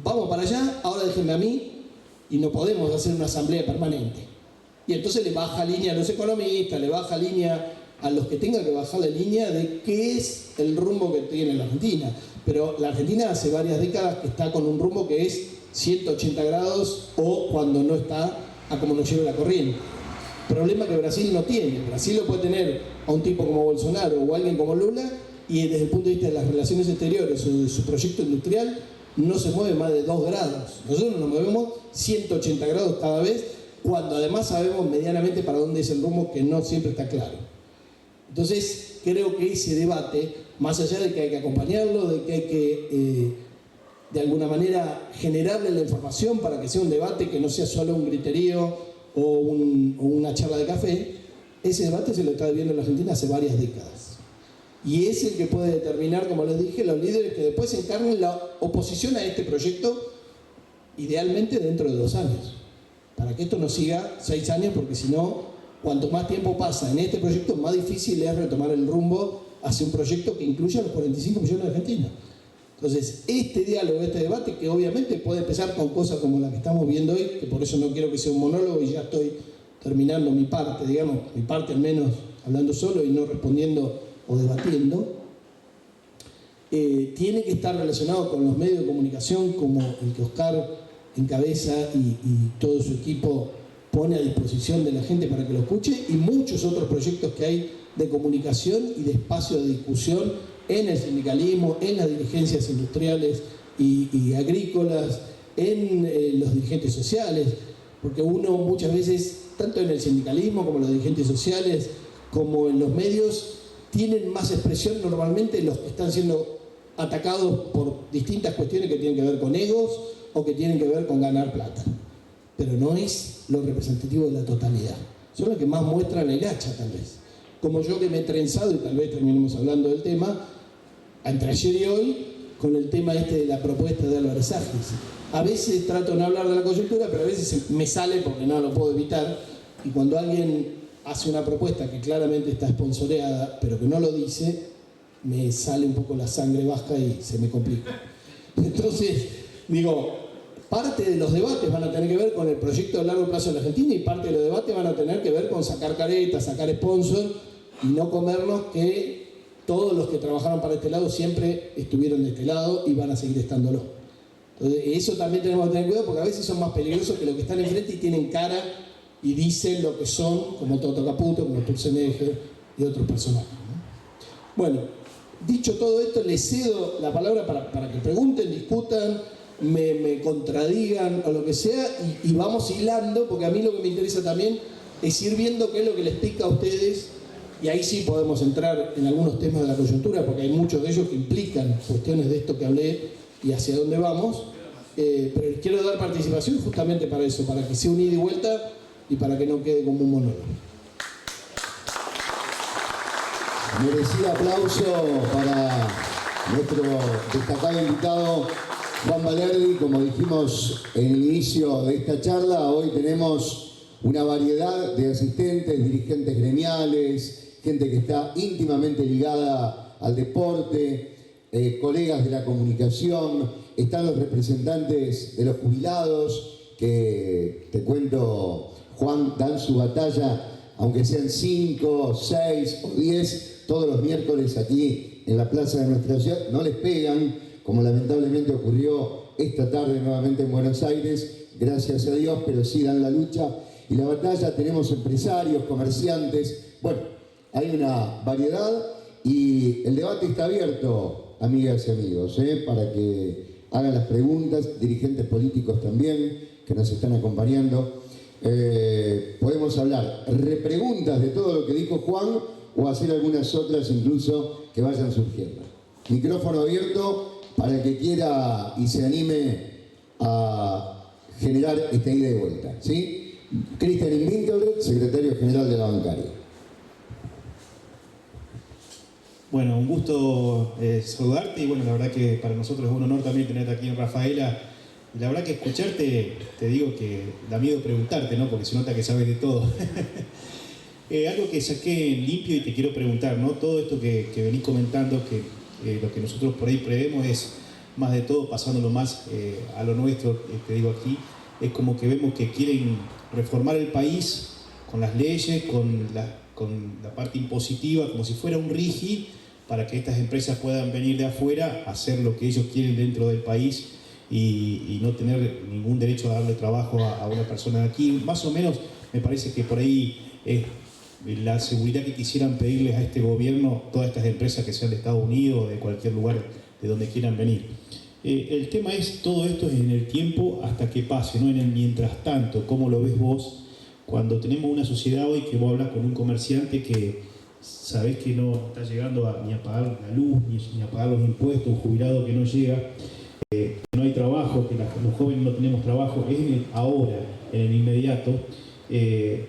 vamos para allá, ahora déjenme a mí, y no podemos hacer una asamblea permanente. Y entonces le baja línea a los economistas, le baja línea a los que tengan que bajar la línea de qué es el rumbo que tiene la Argentina. Pero la Argentina hace varias décadas que está con un rumbo que es 180 grados, o cuando no está, a como nos lleva la corriente. Problema que Brasil no tiene. Brasil lo puede tener a un tipo como Bolsonaro o alguien como Lula, y desde el punto de vista de las relaciones exteriores o de su proyecto industrial no se mueve más de 2 grados. Nosotros nos movemos 180 grados cada vez, cuando además sabemos medianamente para dónde es el rumbo, que no siempre está claro. Entonces, creo que ese debate, más allá de que hay que acompañarlo, de que hay que, de alguna manera, generarle la información para que sea un debate que no sea solo un griterío o una charla de café, ese debate se lo está viviendo en la Argentina hace varias décadas. Y es el que puede determinar, como les dije, los líderes que después encarnen la oposición a este proyecto, idealmente dentro de 2 años. Para que esto no siga 6 años, porque si no, cuanto más tiempo pasa en este proyecto, más difícil es retomar el rumbo hacia un proyecto que incluya a los 45 millones de argentinos. Entonces, este diálogo, este debate, que obviamente puede empezar con cosas como la que estamos viendo hoy, que por eso no quiero que sea un monólogo y ya estoy terminando mi parte, digamos, mi parte al menos hablando solo y no respondiendo o debatiendo, tiene que estar relacionado con los medios de comunicación como el que Oscar encabeza y todo su equipo pone a disposición de la gente para que lo escuche, y muchos otros proyectos que hay de comunicación y de espacio de discusión en el sindicalismo, en las dirigencias industriales y agrícolas, en los dirigentes sociales, porque uno muchas veces, tanto en el sindicalismo como en los dirigentes sociales, como en los medios, tienen más expresión normalmente los que están siendo atacados por distintas cuestiones que tienen que ver con egos o que tienen que ver con ganar plata. Pero no es lo representativo de la totalidad. Son los que más muestran el hacha, tal vez. Como yo, que me he trenzado, y tal vez terminemos hablando del tema, entre ayer y hoy, con el tema de la propuesta de Álvarez Agis. A veces trato de no hablar de la coyuntura, pero a veces me sale porque no lo puedo evitar, y cuando alguien hace una propuesta que claramente está sponsoreada, pero que no lo dice, me sale un poco la sangre vasca y se me complica. Entonces, digo, parte de los debates van a tener que ver con el proyecto de largo plazo de la Argentina, y parte de los debates van a tener que ver con sacar caretas, sacar sponsor, y no comernos que todos los que trabajaron para este lado siempre estuvieron de este lado y van a seguir estándolo. Entonces, eso también tenemos que tener cuidado, porque a veces son más peligrosos que los que están enfrente y tienen cara y dicen lo que son, como Toto Caputo, como Sturzenegger y otros personajes, ¿no? Bueno, dicho todo esto, les cedo la palabra para que pregunten, discutan, me contradigan o lo que sea, y vamos hilando, porque a mí lo que me interesa también es ir viendo qué es lo que les pica a ustedes, y ahí sí podemos entrar en algunos temas de la coyuntura, porque hay muchos de ellos que implican cuestiones de esto que hablé y hacia dónde vamos, pero les quiero dar participación justamente para eso, para que sea un ida y vuelta y para que no quede como un monólogo. Merecido aplauso para nuestro destacado invitado Juan Valerdi. Como dijimos en el inicio de esta charla, hoy tenemos una variedad de asistentes, dirigentes gremiales, gente que está íntimamente ligada al deporte, colegas de la comunicación, están los representantes de los jubilados, que te cuento, Juan, dan su batalla aunque sean 5, 6 o 10, todos los miércoles aquí en la plaza de nuestra ciudad, no les pegan, como lamentablemente ocurrió esta tarde nuevamente en Buenos Aires, gracias a Dios, pero sí dan la lucha y la batalla. Tenemos empresarios, comerciantes, bueno, hay una variedad y el debate está abierto, amigas y amigos, para que hagan las preguntas, dirigentes políticos también, que nos están acompañando. Podemos hablar, repreguntas de todo lo que dijo Juan o hacer algunas otras incluso que vayan surgiendo. Micrófono abierto para el que quiera y se anime a generar esta ida y vuelta, ¿sí? Cristian Winkelried, secretario general de la bancaria. Bueno, un gusto saludarte y bueno, la verdad que para nosotros es un honor también tenerte aquí en Rafaela. Y la verdad que escucharte, te digo que da miedo preguntarte, ¿no? Porque se nota que sabes de todo. Algo que saqué en limpio y te quiero preguntar, ¿no? Todo esto que venís comentando, que lo que nosotros por ahí prevemos es más de todo pasándolo más a lo nuestro, te digo aquí, es como que vemos que quieren reformar el país con las leyes, con la parte impositiva, como si fuera un RIGI, para que estas empresas puedan venir de afuera a hacer lo que ellos quieren dentro del país y no tener ningún derecho a darle trabajo a una persona de aquí. Más o menos me parece que por ahí es la seguridad que quisieran pedirles a este gobierno todas estas empresas que sean de Estados Unidos o de cualquier lugar de donde quieran venir. El tema es, todo esto es en el tiempo hasta que pase, no en el mientras tanto. ¿Cómo lo ves vos cuando tenemos una sociedad hoy que vos hablas con un comerciante que sabés que no está llegando ni a pagar la luz, ni a pagar los impuestos, un jubilado que no llega, que no hay trabajo, que los jóvenes no tenemos trabajo? Es ahora, en el inmediato,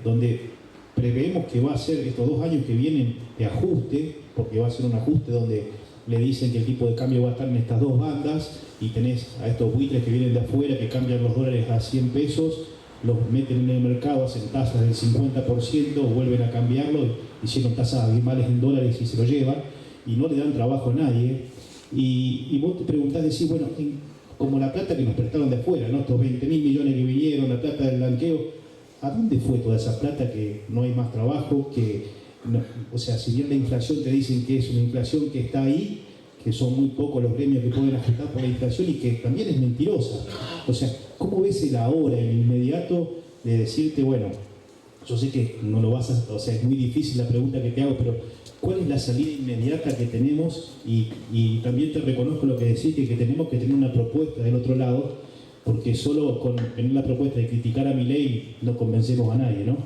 donde preveemos que va a ser estos 2 años que vienen de ajuste, porque va a ser un ajuste donde le dicen que el tipo de cambio va a estar en estas 2 bandas y tenés a estos buitres que vienen de afuera que cambian los dólares a 100 pesos, los meten en el mercado, hacen tasas del 50%, vuelven a cambiarlo, hicieron tasas abismales en dólares y se lo llevan y no le dan trabajo a nadie. Y vos te preguntás, decís, bueno, como la plata que nos prestaron de afuera, ¿no? Estos 20.000 millones que vinieron, la plata del blanqueo, ¿a dónde fue toda esa plata que no hay más trabajo? O sea, si bien la inflación te dicen que es una inflación que está ahí, que son muy pocos los gremios que pueden afectar por la inflación y que también es mentirosa. O sea, ¿cómo ves el ahora, el inmediato de decirte, bueno, yo sé que no lo vas a... O sea, es muy difícil la pregunta que te hago, pero ¿cuál es la salida inmediata que tenemos? Y también te reconozco lo que decís, que tenemos que tener una propuesta del otro lado, porque solo con tener la propuesta de criticar a Milei no convencemos a nadie, ¿no?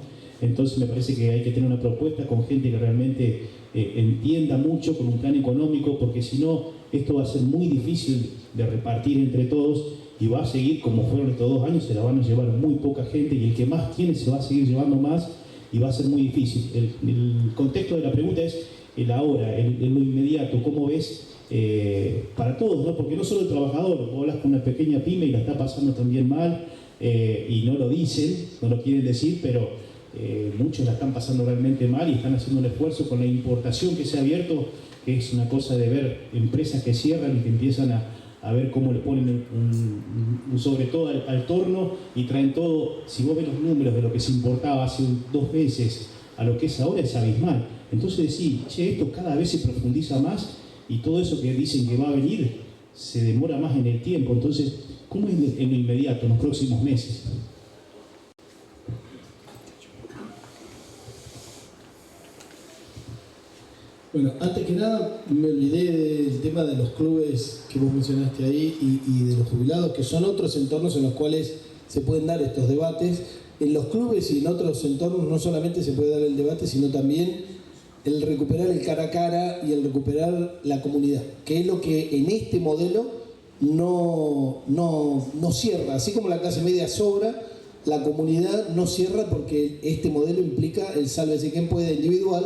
Entonces me parece que hay que tener una propuesta con gente que realmente entienda mucho, con un plan económico, porque si no, esto va a ser muy difícil de repartir entre todos y va a seguir como fueron estos 2 años, se la van a llevar muy poca gente y el que más tiene se va a seguir llevando más y va a ser muy difícil. El contexto de la pregunta es el ahora, el lo inmediato, ¿cómo ves? Para todos, ¿no? Porque no solo el trabajador, vos hablas con una pequeña pyme y la está pasando también mal y no lo dicen, no lo quieren decir, pero muchos la están pasando realmente mal y están haciendo un esfuerzo con la importación que se ha abierto, que es una cosa de ver empresas que cierran y que empiezan a ver cómo le ponen un sobre todo al torno y traen todo. Si vos ves los números de lo que se importaba hace 2 meses a lo que es ahora, es abismal. Entonces decís, che, esto cada vez se profundiza más y todo eso que dicen que va a venir se demora más en el tiempo. Entonces, ¿cómo es en lo inmediato, en los próximos meses? Bueno, antes que nada me olvidé del tema de los clubes que vos mencionaste ahí y de los jubilados, que son otros entornos en los cuales se pueden dar estos debates. En los clubes y en otros entornos no solamente se puede dar el debate, sino también el recuperar el cara a cara y el recuperar la comunidad, que es lo que en este modelo no cierra. Así como la clase media sobra, la comunidad no cierra porque este modelo implica el sálvese quien puede individual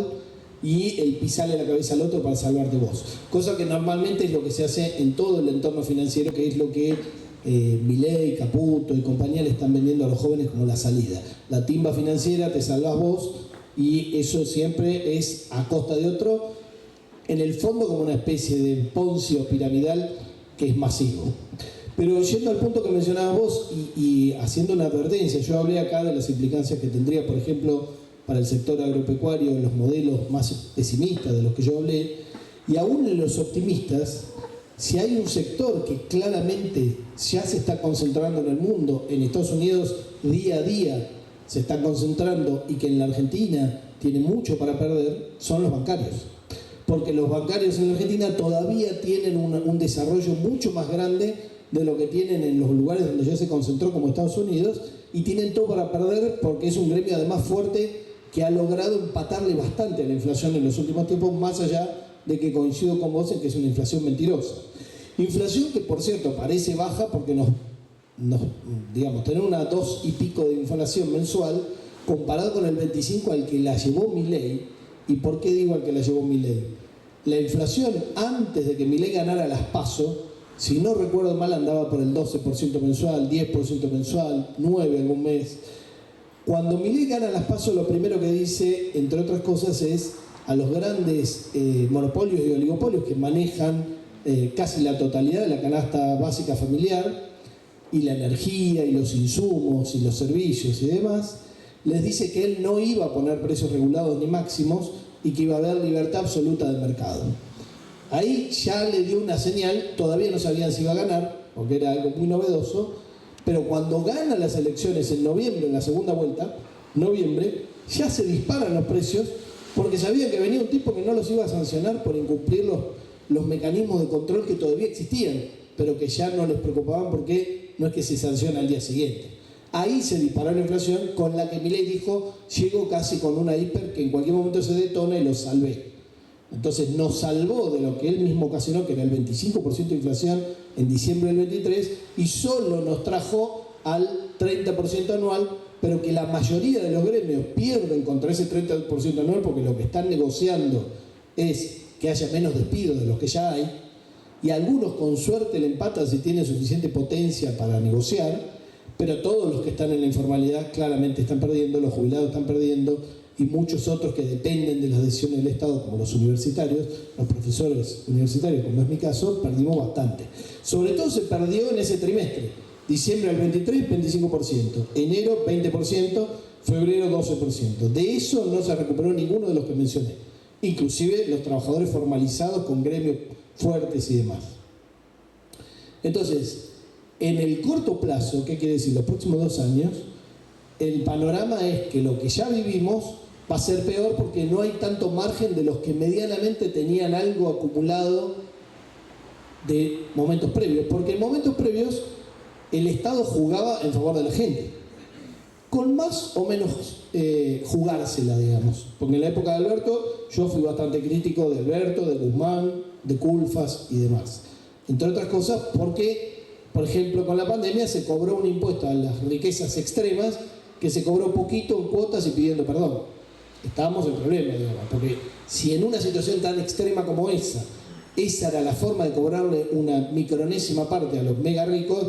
y el pisarle la cabeza al otro para salvarte vos. Cosa que normalmente es lo que se hace en todo el entorno financiero, que es lo que Milei, Caputo y compañía le están vendiendo a los jóvenes como la salida. La timba financiera, te salvas vos, y eso siempre es a costa de otro, en el fondo como una especie de poncio piramidal que es masivo. Pero yendo al punto que mencionabas vos y haciendo una advertencia, yo hablé acá de las implicancias que tendría, por ejemplo, para el sector agropecuario, los modelos más pesimistas de los que yo hablé, y aún en los optimistas, si hay un sector que claramente ya se está concentrando en el mundo, en Estados Unidos día a día se está concentrando y que en la Argentina tiene mucho para perder, son los bancarios. Porque los bancarios en la Argentina todavía tienen un desarrollo mucho más grande de lo que tienen en los lugares donde ya se concentró como Estados Unidos, y tienen todo para perder porque es un gremio además fuerte que ha logrado empatarle bastante a la inflación en los últimos tiempos, más allá de que coincido con vos en que es una inflación mentirosa. Inflación que, por cierto, parece baja porque digamos, tener una 2 y pico de inflación mensual comparado con el 25 al que la llevó Milei. ¿Y por qué digo al que la llevó Milei? La inflación antes de que Milei ganara las PASO, si no recuerdo mal, andaba por el 12% mensual, 10% mensual, 9% algún mes. Cuando Milei gana las PASO, lo primero que dice, entre otras cosas, es a los grandes monopolios y oligopolios que manejan casi la totalidad de la canasta básica familiar, y la energía, y los insumos, y los servicios y demás, les dice que él no iba a poner precios regulados ni máximos y que iba a haber libertad absoluta del mercado. Ahí ya le dio una señal, todavía no sabían si iba a ganar, porque era algo muy novedoso, pero cuando gana las elecciones en noviembre, en la segunda vuelta, noviembre, ya se disparan los precios porque sabían que venía un tipo que no los iba a sancionar por incumplir los mecanismos de control que todavía existían, pero que ya no les preocupaban porque no es que se sanciona al día siguiente. Ahí se disparó la inflación, con la que Milei dijo, llego casi con una hiper que en cualquier momento se detona y lo salvé. Entonces nos salvó de lo que él mismo ocasionó, que era el 25% de inflación en diciembre del 23, y solo nos trajo al 30% anual, pero que la mayoría de los gremios pierden contra ese 30% anual porque lo que están negociando es que haya menos despidos de los que ya hay, y algunos con suerte le empatan si tienen suficiente potencia para negociar, pero todos los que están en la informalidad claramente están perdiendo, los jubilados están perdiendo, y muchos otros que dependen de las decisiones del Estado, como los universitarios, los profesores universitarios, como es mi caso, perdimos bastante. Sobre todo se perdió en ese trimestre. Diciembre del 23, 25%. Enero, 20%. Febrero, 12%. De eso no se recuperó ninguno de los que mencioné. Inclusive los trabajadores formalizados con gremios fuertes y demás. Entonces, en el corto plazo, ¿qué quiere decir? Los próximos 2 años, el panorama es que lo que ya vivimos va a ser peor porque no hay tanto margen de los que medianamente tenían algo acumulado de momentos previos. Porque en momentos previos el Estado jugaba en favor de la gente, con más o menos jugársela, digamos. Porque en la época de Alberto yo fui bastante crítico de Alberto, de Guzmán, de Culfas y demás. Entre otras cosas porque, por ejemplo, con la pandemia se cobró un impuesto a las riquezas extremas que se cobró poquito en cuotas y pidiendo perdón. Estábamos en problema, digamos, porque si en una situación tan extrema como esa era la forma de cobrarle una micronésima parte a los mega ricos,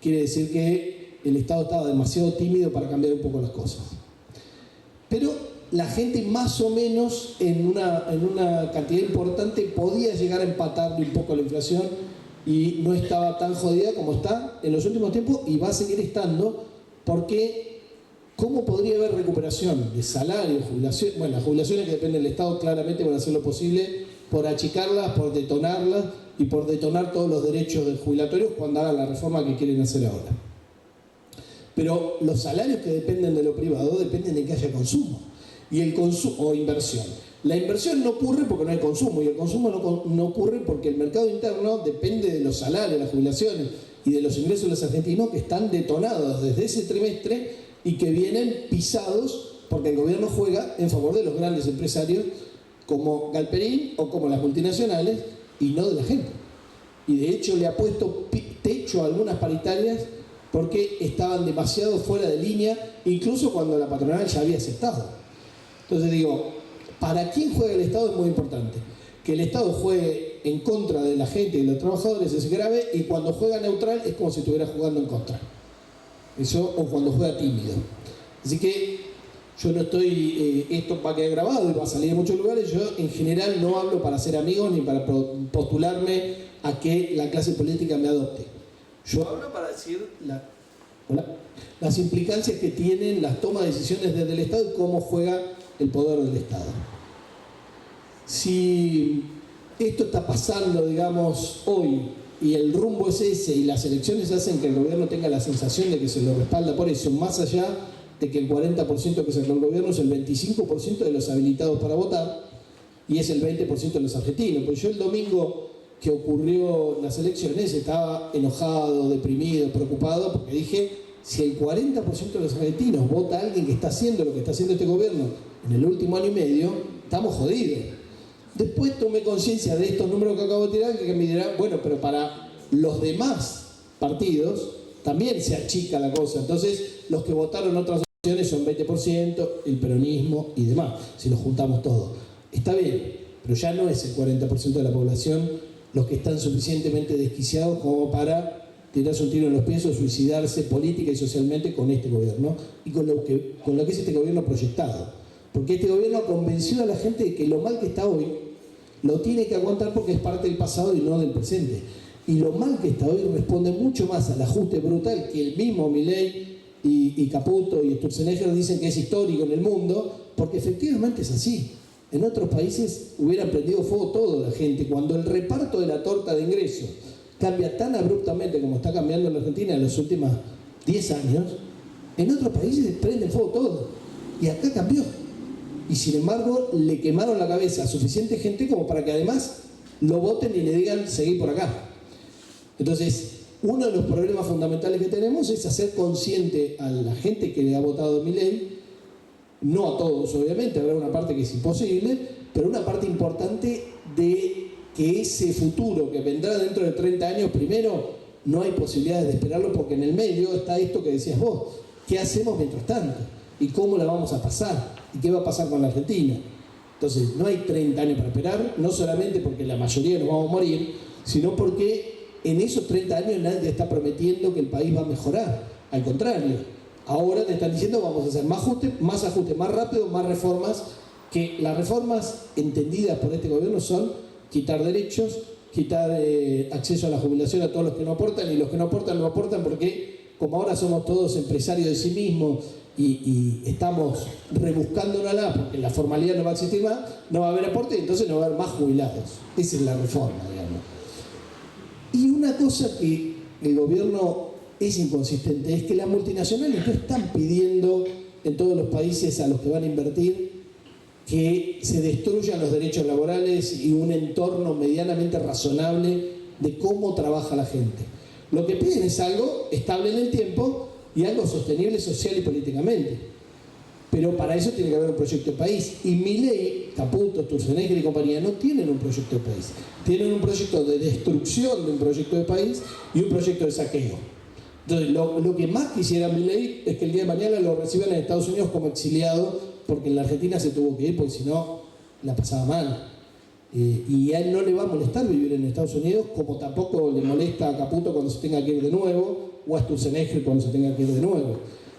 quiere decir que el Estado estaba demasiado tímido para cambiar un poco las cosas. Pero la gente más o menos en una cantidad importante podía llegar a empatarle un poco la inflación y no estaba tan jodida como está en los últimos tiempos, y va a seguir estando porque ¿cómo podría haber recuperación de salario, jubilación? Bueno, las jubilaciones que dependen del Estado claramente van a hacer lo posible por achicarlas, por detonarlas y por detonar todos los derechos de jubilatorios cuando hagan la reforma que quieren hacer ahora. Pero los salarios que dependen de lo privado dependen de que haya consumo y el consumo o inversión. La inversión no ocurre porque no hay consumo, y el consumo no ocurre porque el mercado interno depende de los salarios, las jubilaciones y de los ingresos de los argentinos, que están detonados desde ese trimestre y que vienen pisados porque el gobierno juega en favor de los grandes empresarios como Galperín o como las multinacionales, y no de la gente. Y de hecho le ha puesto techo a algunas paritarias porque estaban demasiado fuera de línea, incluso cuando la patronal ya había aceptado. Entonces digo, ¿para quién juega el Estado? Es muy importante. Que el Estado juegue en contra de la gente y de los trabajadores es grave, y cuando juega neutral es como si estuviera jugando en contra. Eso, o cuando juega tímido. Así que yo no estoy, esto va a quedar grabado y va a salir en muchos lugares, yo en general no hablo para ser amigo ni para postularme a que la clase política me adopte. Yo hablo para decir las implicancias que tienen las tomas de decisiones desde el Estado y cómo juega el poder del Estado. Si esto está pasando, digamos, hoy, y el rumbo es ese, y las elecciones hacen que el gobierno tenga la sensación de que se lo respalda por eso, más allá de que el 40% que sacó el gobierno es el 25% de los habilitados para votar, y es el 20% de los argentinos. Porque yo el domingo que ocurrió las elecciones estaba enojado, deprimido, preocupado, porque dije, si el 40% de los argentinos vota a alguien que está haciendo lo que está haciendo este gobierno en el último año y medio, estamos jodidos. Después tomé conciencia de estos números que acabo de tirar, que me dirán, bueno, pero para los demás partidos también se achica la cosa. Entonces, los que votaron otras opciones son 20%, el peronismo y demás, si los juntamos todos. Está bien, pero ya no es el 40% de la población los que están suficientemente desquiciados como para tirarse un tiro en los pies o suicidarse política y socialmente con este gobierno y con lo que es este gobierno proyectado. Porque este gobierno convenció a la gente de que lo mal que está hoy lo tiene que aguantar porque es parte del pasado y no del presente. Y lo mal que está hoy responde mucho más al ajuste brutal que el mismo Milei y Caputo y Sturzenegger dicen que es histórico en el mundo, porque efectivamente es así. En otros países hubieran prendido fuego toda la gente. Cuando el reparto de la torta de ingresos cambia tan abruptamente como está cambiando en la Argentina en los últimos 10 años, en otros países prende fuego todo. Y acá cambió. Y sin embargo, le quemaron la cabeza a suficiente gente como para que además lo voten y le digan seguir por acá. Entonces, uno de los problemas fundamentales que tenemos es hacer consciente a la gente que le ha votado a Milei, no a todos obviamente, habrá una parte que es imposible, pero una parte importante de que ese futuro que vendrá dentro de 30 años, primero, no hay posibilidades de esperarlo porque en el medio está esto que decías vos. ¿Qué hacemos mientras tanto? ¿Y cómo la vamos a pasar? ¿Y qué va a pasar con la Argentina? Entonces, no hay 30 años para esperar, no solamente porque la mayoría nos vamos a morir, sino porque en esos 30 años nadie está prometiendo que el país va a mejorar. Al contrario, ahora te están diciendo vamos a hacer más ajustes, más rápido, más reformas, que las reformas entendidas por este gobierno son quitar derechos, quitar acceso a la jubilación a todos los que no aportan, y los que no aportan lo aportan porque como ahora somos todos empresarios de sí mismos y estamos rebuscándola porque la formalidad no va a existir más, no va a haber aporte y entonces no va a haber más jubilados. Esa es la reforma, digamos. Y una cosa que el gobierno es inconsistente es que las multinacionales no están pidiendo en todos los países a los que van a invertir que se destruyan los derechos laborales y un entorno medianamente razonable de cómo trabaja la gente. Lo que piden es algo estable en el tiempo y algo sostenible social y políticamente. Pero para eso tiene que haber un proyecto de país. Y Milei, Caputo, Sturzenegger y compañía no tienen un proyecto de país. Tienen un proyecto de destrucción de un proyecto de país y un proyecto de saqueo. Entonces, lo que más quisiera Milei es que el día de mañana lo reciban en Estados Unidos como exiliado, porque en la Argentina se tuvo que ir, porque si no, la pasaba mal. Y a él no le va a molestar vivir en Estados Unidos, como tampoco le molesta a Caputo cuando se tenga que ir de nuevo, o a Sturzenegger cuando se tenga que ir de nuevo.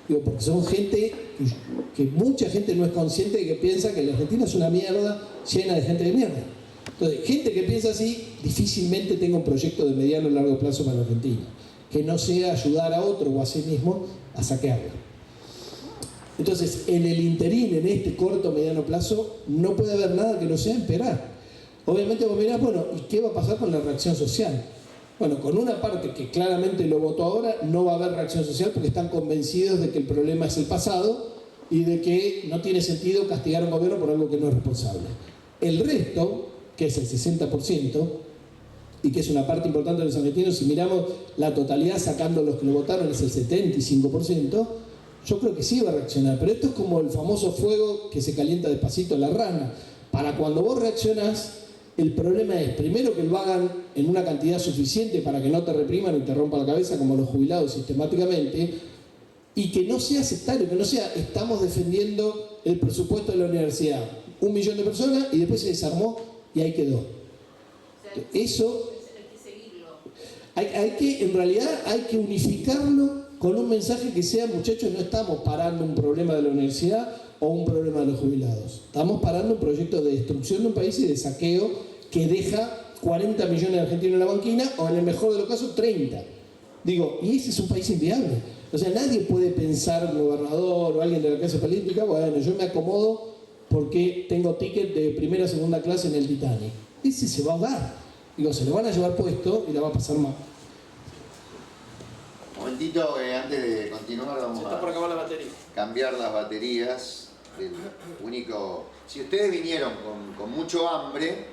Digo, porque son gente que mucha gente no es consciente de que piensa que la Argentina es una mierda llena de gente de mierda. Entonces, gente que piensa así difícilmente tenga un proyecto de mediano y largo plazo para la Argentina, que no sea ayudar a otro o a sí mismo a saquearla. Entonces, en el interín, en este corto o mediano plazo, no puede haber nada que no sea esperar. Obviamente vos mirás, bueno, ¿y qué va a pasar con la reacción social? Bueno, con una parte que claramente lo votó ahora, no va a haber reacción social porque están convencidos de que el problema es el pasado y de que no tiene sentido castigar a un gobierno por algo que no es responsable. El resto, que es el 60%, y que es una parte importante de los argentinos, si miramos la totalidad sacando los que lo votaron es el 75%, yo creo que sí va a reaccionar. Pero esto es como el famoso fuego que se calienta despacito en la rana. Para cuando vos reaccionás, el problema es, primero, que lo hagan en una cantidad suficiente para que no te repriman y te rompan la cabeza como los jubilados sistemáticamente, y que no sea sectario, que no sea, estamos defendiendo el presupuesto de la universidad, 1 millón de personas, y después se desarmó y ahí quedó. Eso en realidad hay que unificarlo con un mensaje que sea, muchachos, no estamos parando un problema de la universidad o un problema de los jubilados. Estamos parando un proyecto de destrucción de un país y de saqueo que deja 40 millones de argentinos en la banquina, o en el mejor de los casos 30. Digo, y ese es un país inviable. O sea, nadie puede pensar, un gobernador o alguien de la clase política, bueno, yo me acomodo porque tengo ticket de primera o segunda clase en el Titanic. Ese se va a ahogar. Digo, se lo van a llevar puesto y la va a pasar mal. Un momentito, antes de continuar vamos Está por acabar la batería. cambiar las baterías del único... Si ustedes vinieron con mucho hambre,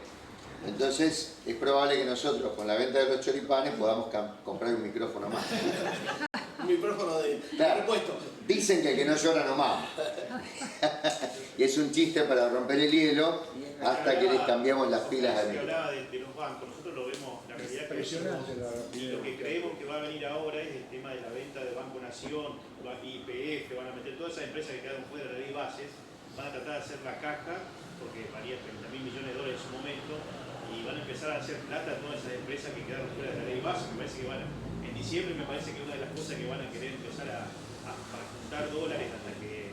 entonces es probable que nosotros con la venta de los choripanes podamos comprar un micrófono más. Un micrófono de repuesto. Dicen que el que no llora no mama. Y es un chiste para romper el hielo hasta que les cambiamos las pilas al micrófono. Hablaba de los bancos, nosotros lo vemos, la realidad que lo que creemos que va a venir ahora es el tema de la venta de Banco Nación, YPF, van a meter todas esas empresas que quedaron fuera de la ley bases, van a tratar de hacer la caja, porque valía 30.000 millones de dólares en su momento, y van a empezar a hacer plata a todas esas empresas que quedaron fuera de la ley base. Me parece que en diciembre me parece que una de las cosas que van a querer empezar a juntar dólares hasta que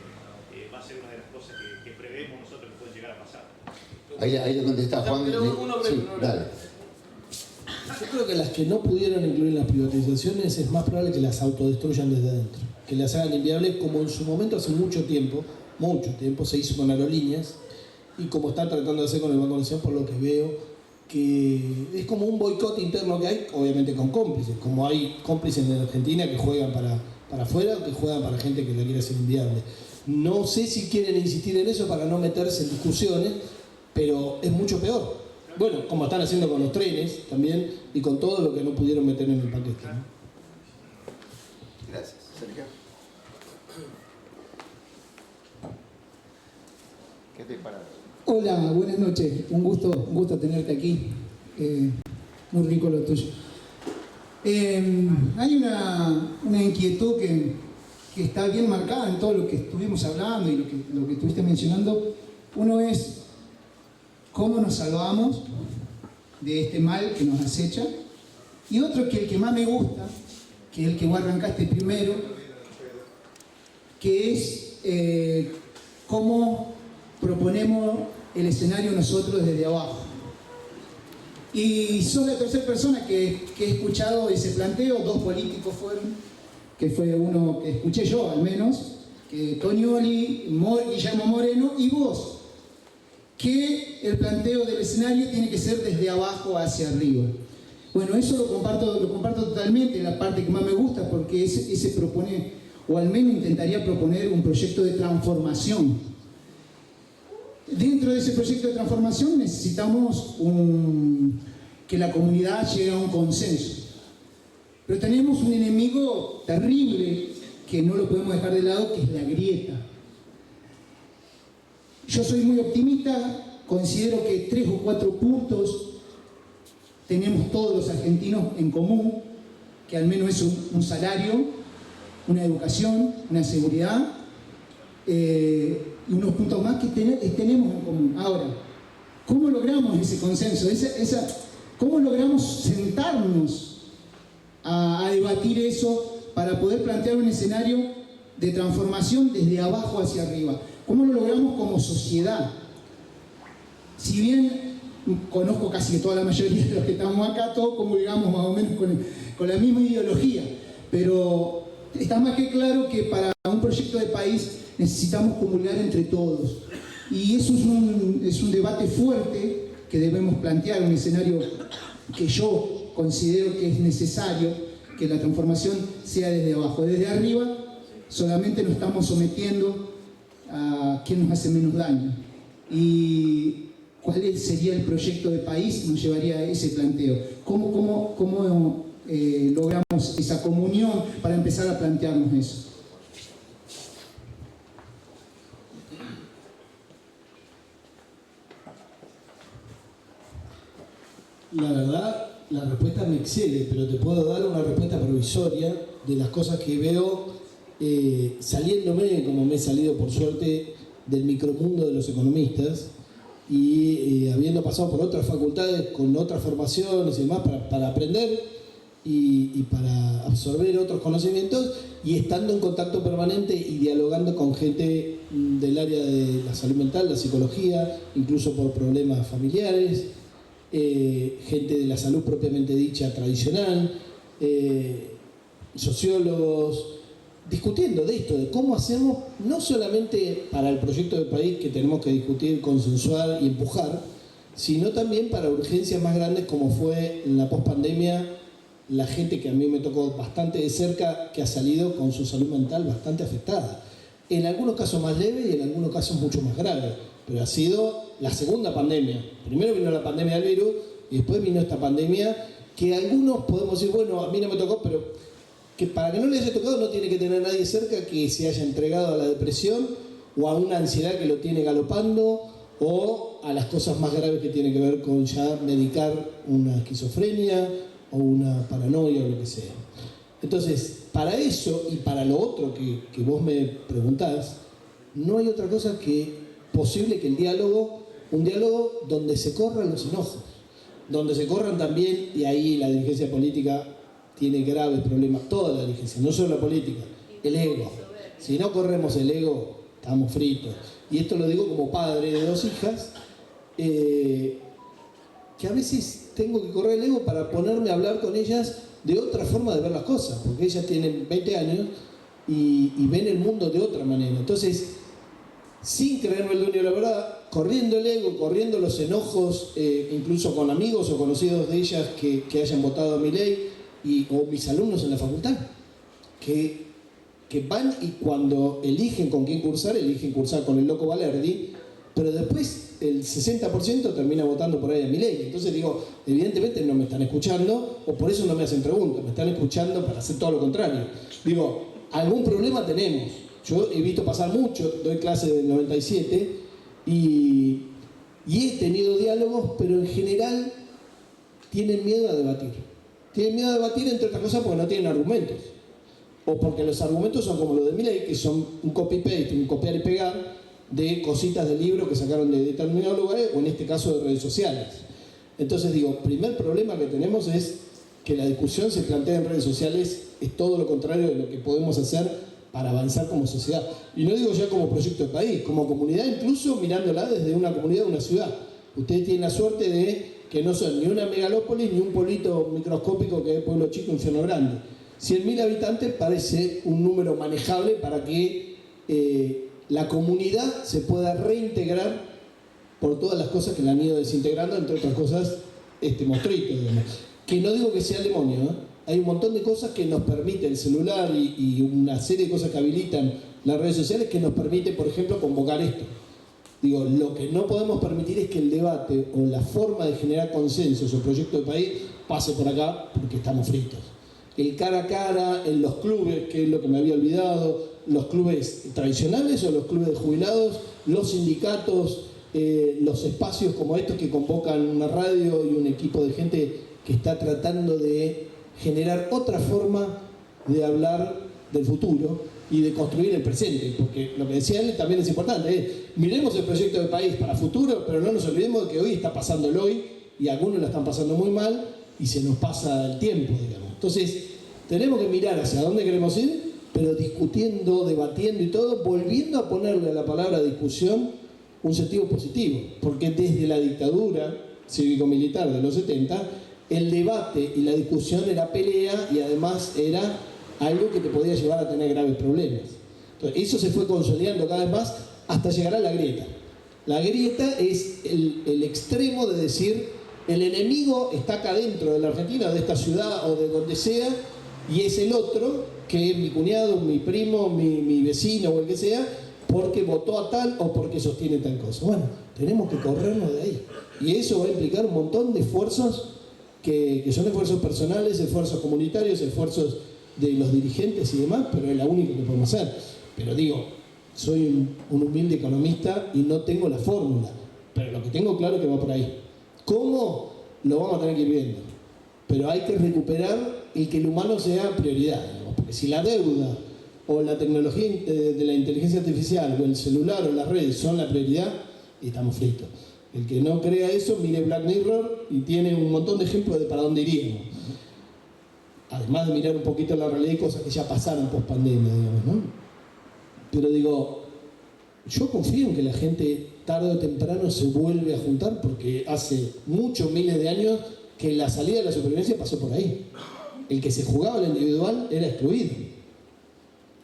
va a ser una de las cosas que prevemos nosotros que pueden llegar a pasar. Ahí le contesta Juan. Sí, dale. Yo creo que las que no pudieron incluir en las privatizaciones es más probable que las autodestruyan desde adentro, que las hagan inviables, como en su momento hace mucho tiempo se hizo con aerolíneas y como están tratando de hacer con el Banco Nación, por lo que veo, que es como un boicot interno que hay, obviamente con cómplices, como hay cómplices en Argentina que juegan para afuera o que juegan para gente que la quiere hacer inviable. No sé si quieren insistir en eso para no meterse en discusiones, pero es mucho peor. Bueno, como están haciendo con los trenes también y con todo lo que no pudieron meter en el paquete, ¿no? Gracias. Sergio. ¿Qué te parece? Hola, buenas noches. Un gusto tenerte aquí. Muy rico lo tuyo. Hay una inquietud que está bien marcada en todo lo que estuvimos hablando y lo que estuviste mencionando. Uno es cómo nos salvamos de este mal que nos acecha. Y otro que el que más me gusta, que es el que vos arrancaste primero, que es cómo proponemos el escenario nosotros desde abajo. Y sos la tercera persona que he escuchado ese planteo. Dos políticos fueron, que fue uno que escuché yo al menos, que Tonioli, Guillermo Moreno y vos, que el planteo del escenario tiene que ser desde abajo hacia arriba. Bueno, eso lo comparto totalmente, la parte que más me gusta, porque ese propone, o al menos intentaría proponer un proyecto de transformación. Dentro de ese proyecto de transformación necesitamos que la comunidad llegue a un consenso. Pero tenemos un enemigo terrible que no lo podemos dejar de lado, que es la grieta. Yo soy muy optimista, considero que 3 o 4 puntos tenemos todos los argentinos en común, que al menos es un salario, una educación, una seguridad, y unos puntos más que tenemos en común. Ahora, ¿cómo logramos ese consenso? ¿Cómo logramos sentarnos a debatir eso para poder plantear un escenario de transformación desde abajo hacia arriba? ¿Cómo lo logramos como sociedad? Si bien conozco casi toda la mayoría de los que estamos acá, todos comulgamos más o menos con la misma ideología, pero está más que claro que para un proyecto de país necesitamos comulgar entre todos. Y eso es un debate fuerte que debemos plantear, un escenario que yo considero que es necesario, que la transformación sea desde abajo. Desde arriba solamente nos estamos sometiendo a quien nos hace menos daño. Y cuál sería el proyecto de país nos llevaría a ese planteo. ¿Cómo logramos esa comunión para empezar a plantearnos eso? La verdad, la respuesta me excede, pero te puedo dar una respuesta provisoria de las cosas que veo saliéndome, como me he salido por suerte, del micromundo de los economistas y habiendo pasado por otras facultades con otras formaciones y demás para aprender y para absorber otros conocimientos y estando en contacto permanente y dialogando con gente del área de la salud mental, la psicología, incluso por problemas familiares, gente de la salud propiamente dicha tradicional, sociólogos, discutiendo de esto, de cómo hacemos, no solamente para el proyecto de país que tenemos que discutir, consensuar y empujar, sino también para urgencias más grandes como fue en la pospandemia, la gente que a mí me tocó bastante de cerca, que ha salido con su salud mental bastante afectada. En algunos casos más leve y en algunos casos mucho más grave, pero ha sido la segunda pandemia. Primero vino la pandemia del virus y después vino esta pandemia que algunos podemos decir, bueno, a mí no me tocó, pero que para que no le haya tocado no tiene que tener nadie cerca que se haya entregado a la depresión o a una ansiedad que lo tiene galopando o a las cosas más graves que tienen que ver con ya medicar una esquizofrenia o una paranoia o lo que sea. Entonces, para eso y para lo otro que vos me preguntás, no hay otra cosa que posible que el diálogo, un diálogo donde se corran los enojos, donde se corran también, y ahí la dirigencia política tiene graves problemas, toda la dirigencia, no solo la política, el ego. Si no corremos el ego, estamos fritos. Y esto lo digo como padre de 2 hijas, que a veces tengo que correr el ego para ponerme a hablar con ellas de otra forma de ver las cosas, porque ellas tienen 20 años y ven el mundo de otra manera. Entonces, sin creerme el dueño de la verdad, corriendo el ego, corriendo los enojos, incluso con amigos o conocidos de ellas que hayan votado a Milei, o mis alumnos en la facultad, que van y cuando eligen con quién cursar, eligen cursar con el loco Valerdi, pero después el 60% termina votando por ahí a Milei. Entonces digo, evidentemente no me están escuchando, o por eso no me hacen preguntas, me están escuchando para hacer todo lo contrario. Digo, algún problema tenemos. Yo he visto pasar mucho, doy clase del 97, y he tenido diálogos, pero en general tienen miedo a debatir. Tienen miedo a debatir, entre otras cosas, porque no tienen argumentos. O porque los argumentos son como los de Milei, que son un copy-paste, un copiar y pegar de cositas del libro que sacaron de determinados lugares, o en este caso de redes sociales. Entonces digo, primer problema que tenemos es que la discusión se plantea en redes sociales, es todo lo contrario de lo que podemos hacer para avanzar como sociedad. Y no digo ya como proyecto de país, como comunidad, incluso mirándola desde una comunidad de una ciudad. Ustedes tienen la suerte de que no son ni una megalópolis ni un pueblito microscópico que es pueblo chico, infierno grande. 100.000 habitantes parece un número manejable para que la comunidad se pueda reintegrar por todas las cosas que la han ido desintegrando, entre otras cosas este monstruito, digamos. Que no digo que sea el demonio, ¿eh? Hay un montón de cosas que nos permite el celular y una serie de cosas que habilitan las redes sociales que nos permite, por ejemplo, convocar esto. Digo, lo que no podemos permitir es que el debate o la forma de generar consensos o proyecto de país pase por acá porque estamos fritos. El cara a cara en los clubes, que es lo que me había olvidado, los clubes tradicionales o los clubes de jubilados, los sindicatos, los espacios como estos que convocan una radio y un equipo de gente que está tratando de generar otra forma de hablar del futuro y de construir el presente, porque lo que decía él también es importante, miremos el proyecto de país para futuro, pero no nos olvidemos de que hoy está pasando el hoy y algunos la están pasando muy mal y se nos pasa el tiempo, digamos. Entonces, tenemos que mirar hacia dónde queremos ir, pero discutiendo, debatiendo y todo, volviendo a ponerle a la palabra discusión un sentido positivo, porque desde la dictadura cívico-militar de los 70, el debate y la discusión era pelea y además era algo que te podía llevar a tener graves problemas. Entonces, eso se fue consolidando cada vez más hasta llegar a la grieta. La grieta es el extremo de decir, el enemigo está acá dentro de la Argentina, de esta ciudad o de donde sea, y es el otro, que es mi cuñado, mi primo, mi vecino o el que sea, porque votó a tal o porque sostiene tal cosa. Bueno, tenemos que corrernos de ahí. Y eso va a implicar un montón de esfuerzos que son esfuerzos personales, esfuerzos comunitarios, esfuerzos de los dirigentes y demás, pero es la única que podemos hacer. Pero digo, soy un humilde economista y no tengo la fórmula, pero lo que tengo claro es que va por ahí. ¿Cómo? Lo vamos a tener que ir viendo. Pero hay que recuperar el que el humano sea prioridad, digamos, porque si la deuda o la tecnología de la inteligencia artificial o el celular o las redes son la prioridad, estamos fritos. El que no crea eso, mire Black Mirror y tiene un montón de ejemplos de para dónde iríamos. Además de mirar un poquito la realidad y cosas que ya pasaron post pandemia, digamos, ¿no? Pero digo, yo confío en que la gente tarde o temprano se vuelve a juntar porque hace muchos miles de años que la salida de la supervivencia pasó por ahí. El que se jugaba al individual era excluido.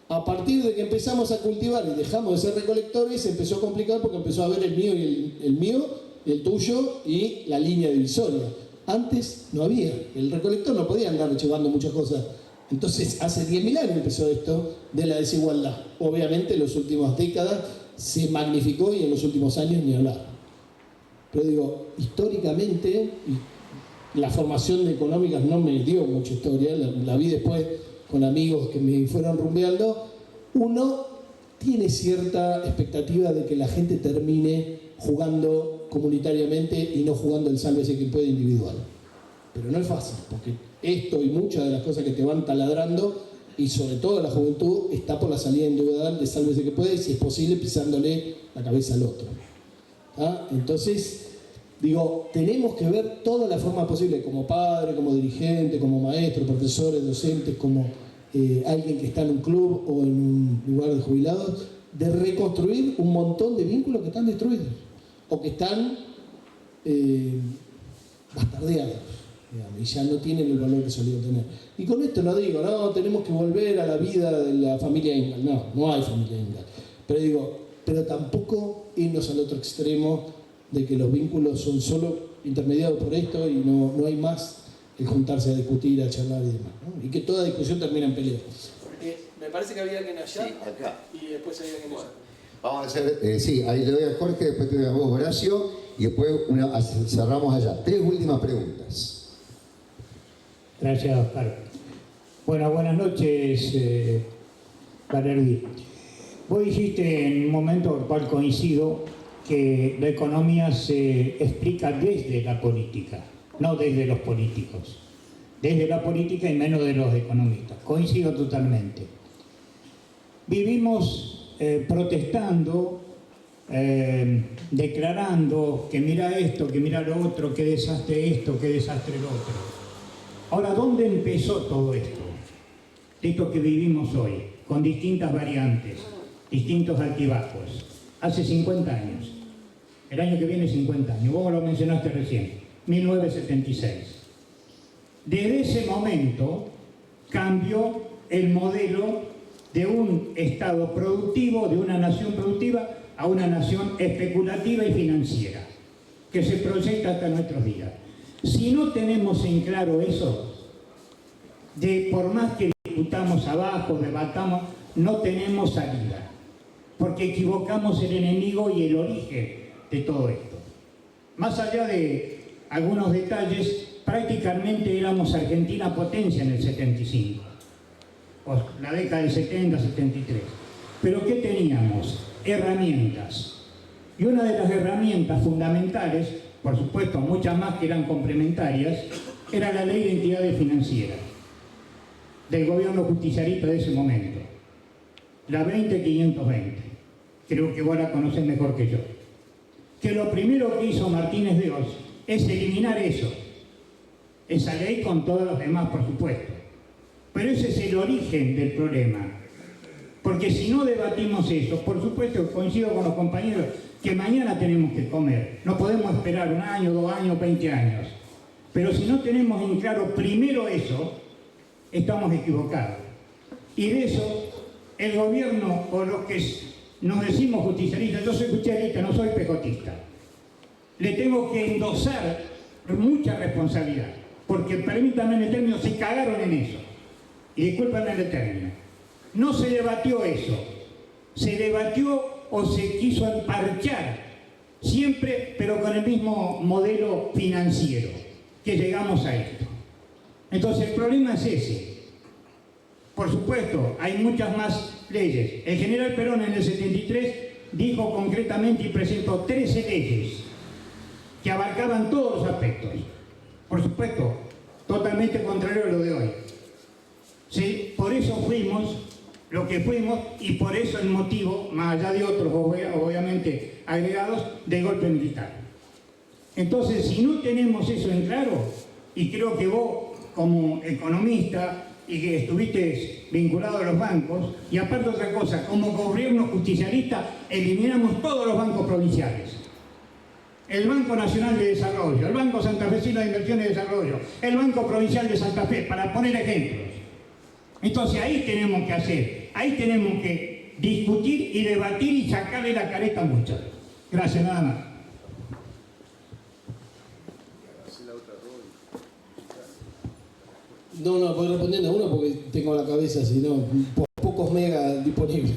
A partir de que empezamos a cultivar y dejamos de ser recolectores, se empezó a complicar porque empezó a ver el mío y el mío, el tuyo y la línea divisoria. Antes no había, el recolector no podía andar llevando muchas cosas. Entonces, hace 10.000 años empezó esto de la desigualdad. Obviamente, en las últimas décadas se magnificó y en los últimos años ni hablar. Pero digo, históricamente, la formación de económicas no me dio mucha historia, la vi después con amigos que me fueron rumbeando. Uno tiene cierta expectativa de que la gente termine jugando comunitariamente y no jugando el sálvese quien puede individual. Pero no es fácil, porque esto y muchas de las cosas que te van taladrando, y sobre todo la juventud, está por la salida individual de sálvese que puede, y si es posible pisándole la cabeza al otro. ¿Ah? Entonces, digo, tenemos que ver toda la forma posible, como padre, como dirigente, como maestro, profesores, docentes, como alguien que está en un club o en un lugar de jubilados, de reconstruir un montón de vínculos que están destruidos o que están bastardeados, digamos, y ya no tienen el valor que solían tener. Y con esto no digo, no, tenemos que volver a la vida de la familia Ingalls. No, no hay familia Ingalls. Pero digo, pero tampoco irnos al otro extremo de que los vínculos son solo intermediados por esto y no hay más el juntarse a discutir, a charlar y demás, ¿no? Y que toda discusión termina en pelea. Me parece que había alguien allá, Sí, acá. y después había alguien allá. Vamos a hacer, Sí, ahí le doy a Jorge, después te doy a vos, Horacio, y después cerramos allá. 3 últimas preguntas. Gracias, Oscar. Bueno, buenas noches, Valerdi. Vos dijiste en un momento con el cual coincido que la economía se explica desde la política, no desde los políticos. Desde la política y menos de los economistas. Coincido totalmente. Vivimos protestando, declarando que mira esto, que mira lo otro, que desastre esto, que desastre lo otro. Ahora, ¿dónde empezó todo esto? Esto que vivimos hoy, con distintas variantes, distintos altibajos. Hace 50 años. El año que viene 50 años. Vos lo mencionaste recién. 1976. Desde ese momento cambió el modelo de un Estado productivo, de una nación productiva, a una nación especulativa y financiera, que se proyecta hasta nuestros días. Si no tenemos en claro eso, por más que discutamos abajo, debatamos, no tenemos salida, porque equivocamos el enemigo y el origen de todo esto. Más allá de algunos detalles, prácticamente éramos Argentina potencia en el 75, o la década del 70, 73. Pero ¿qué teníamos? Herramientas. Y una de las herramientas fundamentales, por supuesto muchas más que eran complementarias, era la Ley de Entidades Financieras del gobierno justicialista de ese momento, la 20520. Creo que vos la conocés mejor que yo. Que lo primero que hizo Martínez de Oz es eliminar eso, esa ley con todos los demás, por supuesto. Pero ese es el origen del problema. Porque si no debatimos eso, por supuesto, coincido con los compañeros, que mañana tenemos que comer. No podemos esperar 1 año, 2 años, 20 años. Pero si no tenemos en claro primero eso, estamos equivocados. Y de eso, el gobierno, o los que nos decimos justicialistas, yo soy justicialista, no soy pejotista, le tengo que endosar mucha responsabilidad. Porque, permítanme el término, se cagaron en eso. Y discúlpenme el término. No se debatió eso. Se debatió o se quiso emparchar. Siempre, pero con el mismo modelo financiero, que llegamos a esto. Entonces, el problema es ese. Por supuesto, hay muchas más leyes. El general Perón en el 73 dijo concretamente y presentó 13 leyes que abarcaban todos los aspectos. Por supuesto, totalmente contrario a lo de hoy. ¿Sí? Por eso fuimos lo que fuimos y por eso el motivo, más allá de otros obviamente agregados, del golpe militar. Entonces, si no tenemos eso en claro, y creo que vos como economista y que estuviste vinculado a los bancos, y aparte otra cosa, como gobierno justicialista eliminamos todos los bancos provinciales. El Banco Nacional de Desarrollo, el Banco Santafesino de Inversiones y Desarrollo, el Banco Provincial de Santa Fe, para poner ejemplos. Entonces ahí tenemos que hacer Ahí tenemos que discutir y debatir y sacarle la careta a muchos. Gracias, nada más. No, voy respondiendo a uno porque tengo la cabeza, si no, pocos megas disponibles.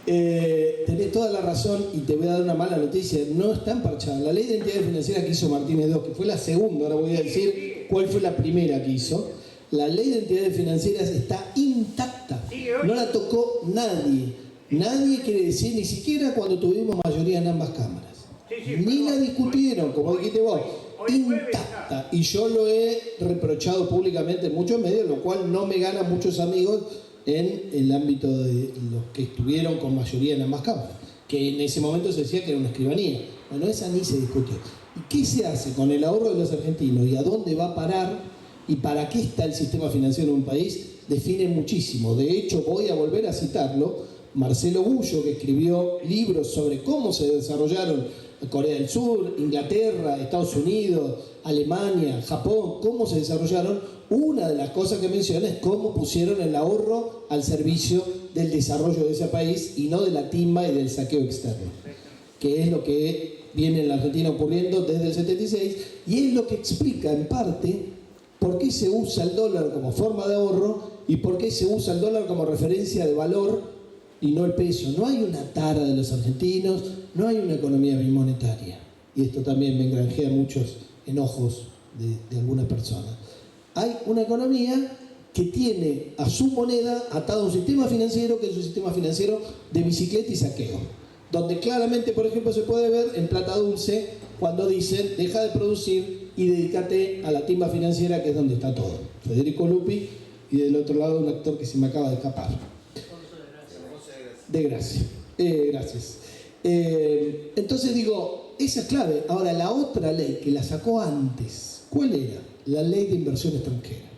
Tenés toda la razón y te voy a dar una mala noticia. No está emparchada. La ley de entidades financieras que hizo Martínez II, que fue la segunda, ahora voy a decir cuál fue la primera que hizo. La ley de entidades financieras está intacta. No la tocó nadie. Nadie quiere decir, ni siquiera cuando tuvimos mayoría en ambas cámaras. Ni la discutieron, como dijiste vos. Intacta. Y yo lo he reprochado públicamente en muchos medios, lo cual no me gana muchos amigos en el ámbito de los que estuvieron con mayoría en ambas cámaras, que en ese momento se decía que era una escribanía. Bueno, esa ni se discutió. ¿Y qué se hace con el ahorro de los argentinos y a dónde va a parar y para qué está el sistema financiero en un país? Define muchísimo. De hecho, voy a volver a citarlo, Marcelo Bullo, que escribió libros sobre cómo se desarrollaron Corea del Sur, Inglaterra, Estados Unidos, Alemania, Japón, cómo se desarrollaron. Una de las cosas que menciona es cómo pusieron el ahorro al servicio del desarrollo de ese país y no de la timba y del saqueo externo, que es lo que viene en la Argentina ocurriendo desde el 76 y es lo que explica en parte por qué se usa el dólar como forma de ahorro y por qué se usa el dólar como referencia de valor y no el peso. No hay una tara de los argentinos, no hay una economía bimonetaria. Y esto también me engranjea muchos enojos de algunas personas. Hay una economía que tiene a su moneda atado a un sistema financiero que es un sistema financiero de bicicleta y saqueo. Donde claramente, por ejemplo, se puede ver en Plata Dulce cuando dicen deja de producir y dedícate a la timba financiera, que es donde está todo. Federico Lupi y del otro lado un actor que se me acaba de escapar. De Gracia. Gracias. Entonces digo, esa es clave. Ahora, la otra ley que la sacó antes, ¿cuál era? La ley de inversión extranjera.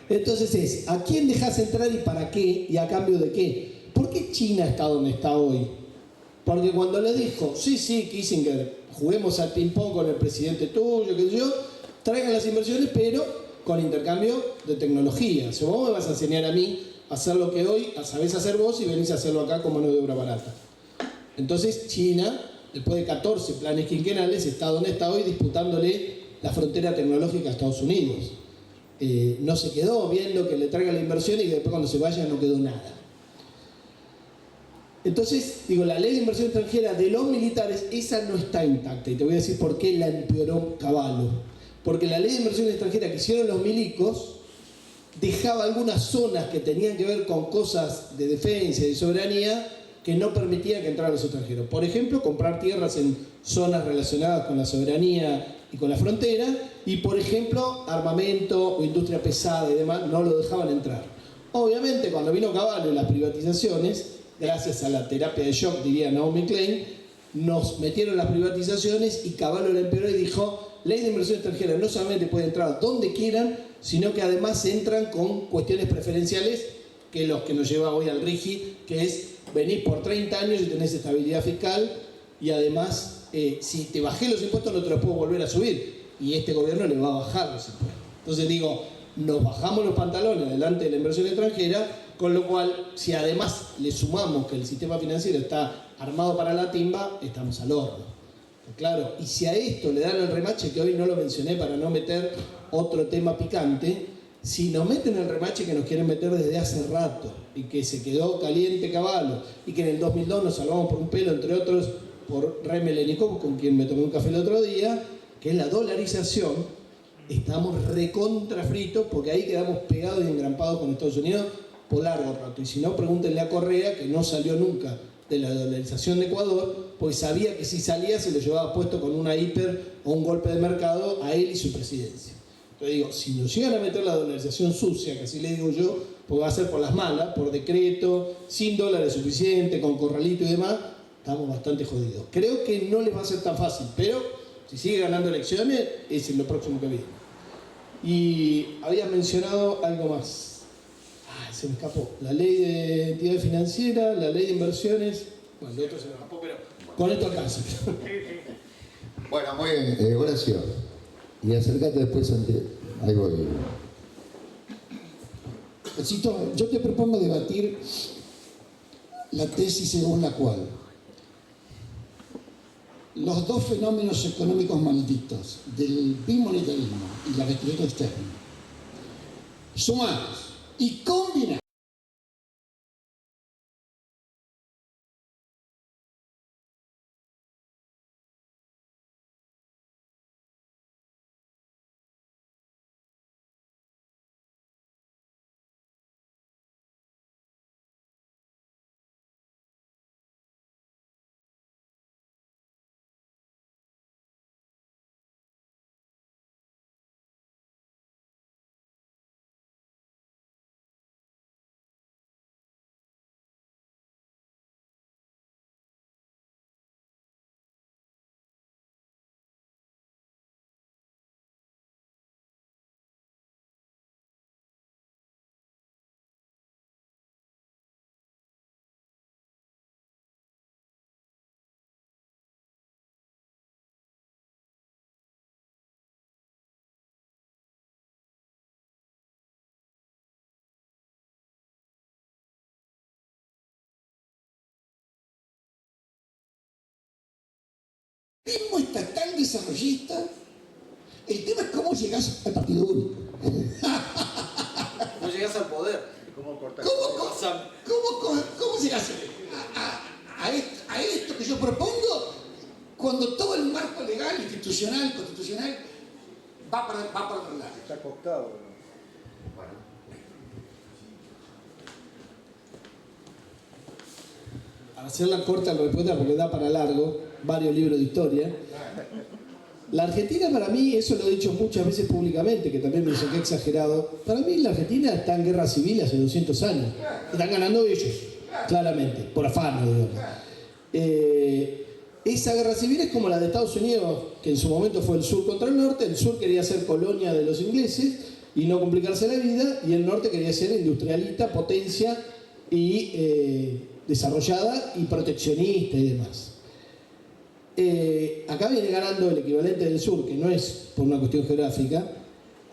Entonces es, ¿a quién dejas entrar y para qué? ¿Y a cambio de qué? ¿Por qué China está donde está hoy? Porque cuando le dijo, sí, Kissinger, juguemos al ping-pong con el presidente tuyo, qué sé yo, traigan las inversiones, pero con intercambio de tecnología. O sea, vos me vas a enseñar a mí a hacer lo que hoy sabés hacer vos y venís a hacerlo acá con mano de obra barata. Entonces China, después de 14 planes quinquenales, está donde está hoy disputándole la frontera tecnológica a Estados Unidos. No se quedó viendo que le traiga la inversión y que después cuando se vaya no quedó nada. Entonces, digo, la ley de inversión extranjera de los militares, esa no está intacta. Y te voy a decir por qué la empeoró Cavallo. Porque la ley de inversión extranjera que hicieron los milicos dejaba algunas zonas que tenían que ver con cosas de defensa y de soberanía que no permitían que entraran los extranjeros. Por ejemplo, comprar tierras en zonas relacionadas con la soberanía y con la frontera, y por ejemplo, armamento o industria pesada y demás, no lo dejaban entrar. Obviamente, cuando vino Cavallo y las privatizaciones, gracias a la terapia de shock, diría Naomi Klein, nos metieron las privatizaciones y Cavallo la empeoró y dijo, ley de inversión extranjera no solamente puede entrar donde quieran, sino que además entran con cuestiones preferenciales, que es lo que nos lleva hoy al RIGI, que es venís por 30 años y tenés estabilidad fiscal y además si te bajé los impuestos no te los puedo volver a subir y este gobierno le va a bajar los impuestos. Entonces digo, nos bajamos los pantalones delante de la inversión extranjera, con lo cual si además le sumamos que el sistema financiero está armado para la timba, estamos al horno. Claro, y si a esto le dan el remache, que hoy no lo mencioné para no meter otro tema picante, si nos meten el remache que nos quieren meter desde hace rato y que se quedó caliente Cavallo y que en el 2002 nos salvamos por un pelo, entre otros por Remy Lenikov, con quien me tomé un café el otro día, que es la dolarización, estamos recontra fritos porque ahí quedamos pegados y engrampados con Estados Unidos por largo rato. Y si no, pregúntenle a Correa, que no salió nunca de la dolarización de Ecuador, porque sabía que si salía se lo llevaba puesto con una hiper o un golpe de mercado a él y su presidencia. Entonces digo, si nos llegan a meter la dolarización sucia, que así le digo yo, porque va a ser por las malas, por decreto, sin dólares suficiente, con corralito y demás, estamos bastante jodidos. Creo que no les va a ser tan fácil, pero si sigue ganando elecciones, es lo próximo que viene. Y había mencionado algo más. Se me escapó. La ley de entidades financieras, la ley de inversiones. Bueno, lo otro se me escapó, pero con esto alcanza. Bueno, muy bien, Horacio, y acércate después ante algo de... Yo te propongo debatir la tesis según la cual los dos fenómenos económicos malditos del bimonetarismo y la restricción externa, sumados y combinados, el estatal desarrollista, el tema es cómo llegás al partido único. No llegas al poder. ¿Cómo cortar? ¿Cómo llegás a esto que yo propongo cuando todo el marco legal, institucional, constitucional va para otro lado? Está acostado, ¿no? Bueno. Para hacerla corta la respuesta porque da para largo, varios libros de historia. La Argentina para mí, eso lo he dicho muchas veces públicamente, que también me dicen que he exagerado, para mí la Argentina está en guerra civil hace 200 años. Están ganando ellos, claramente, por afán, digamos. Esa guerra civil es como la de Estados Unidos, que en su momento fue el sur contra el norte. El sur quería ser colonia de los ingleses y no complicarse la vida, y el norte quería ser industrialista, potencia y desarrollada y proteccionista y demás. Acá viene ganando el equivalente del sur, que no es por una cuestión geográfica,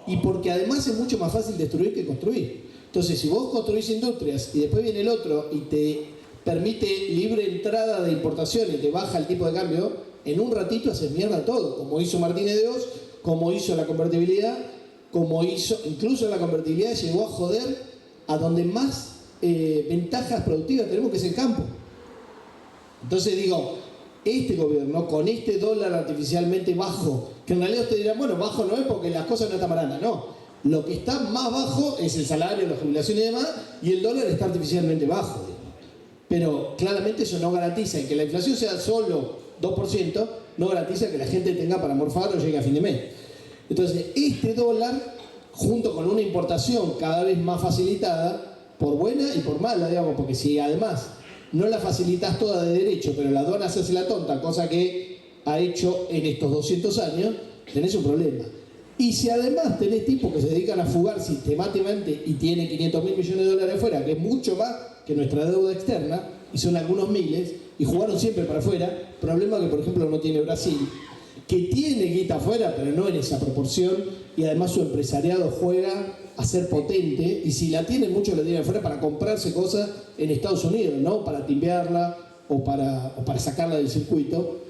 y porque además es mucho más fácil destruir que construir. Entonces, si vos construís industrias y después viene el otro y te permite libre entrada de importación y te baja el tipo de cambio, en un ratito haces mierda todo, como hizo Martínez de Oz, como hizo la convertibilidad, como hizo, incluso la convertibilidad llegó a joder a donde más ventajas productivas tenemos, que es el campo. Entonces digo, este gobierno con este dólar artificialmente bajo, que en realidad ustedes dirán, bueno, bajo no es porque las cosas no están baratas, no. Lo que está más bajo es el salario, la jubilación y demás, y el dólar está artificialmente bajo, digamos. Pero claramente eso no garantiza, y que la inflación sea solo 2%, no garantiza que la gente tenga para morfar o llegue a fin de mes. Entonces, este dólar, junto con una importación cada vez más facilitada, por buena y por mala, digamos, porque si además no la facilitas toda de derecho, pero la aduana se hace la tonta, cosa que ha hecho en estos 200 años, tenés un problema. Y si además tenés tipos que se dedican a fugar sistemáticamente y tienen 500.000 millones de dólares afuera, que es mucho más que nuestra deuda externa, y son algunos miles, y jugaron siempre para afuera, problema que por ejemplo no tiene Brasil, que tiene guita afuera, pero no en esa proporción, y además su empresariado juega a ser potente, y si la tienen, muchos la tienen afuera para comprarse cosas en Estados Unidos, ¿no? Para timbearla o para sacarla del circuito.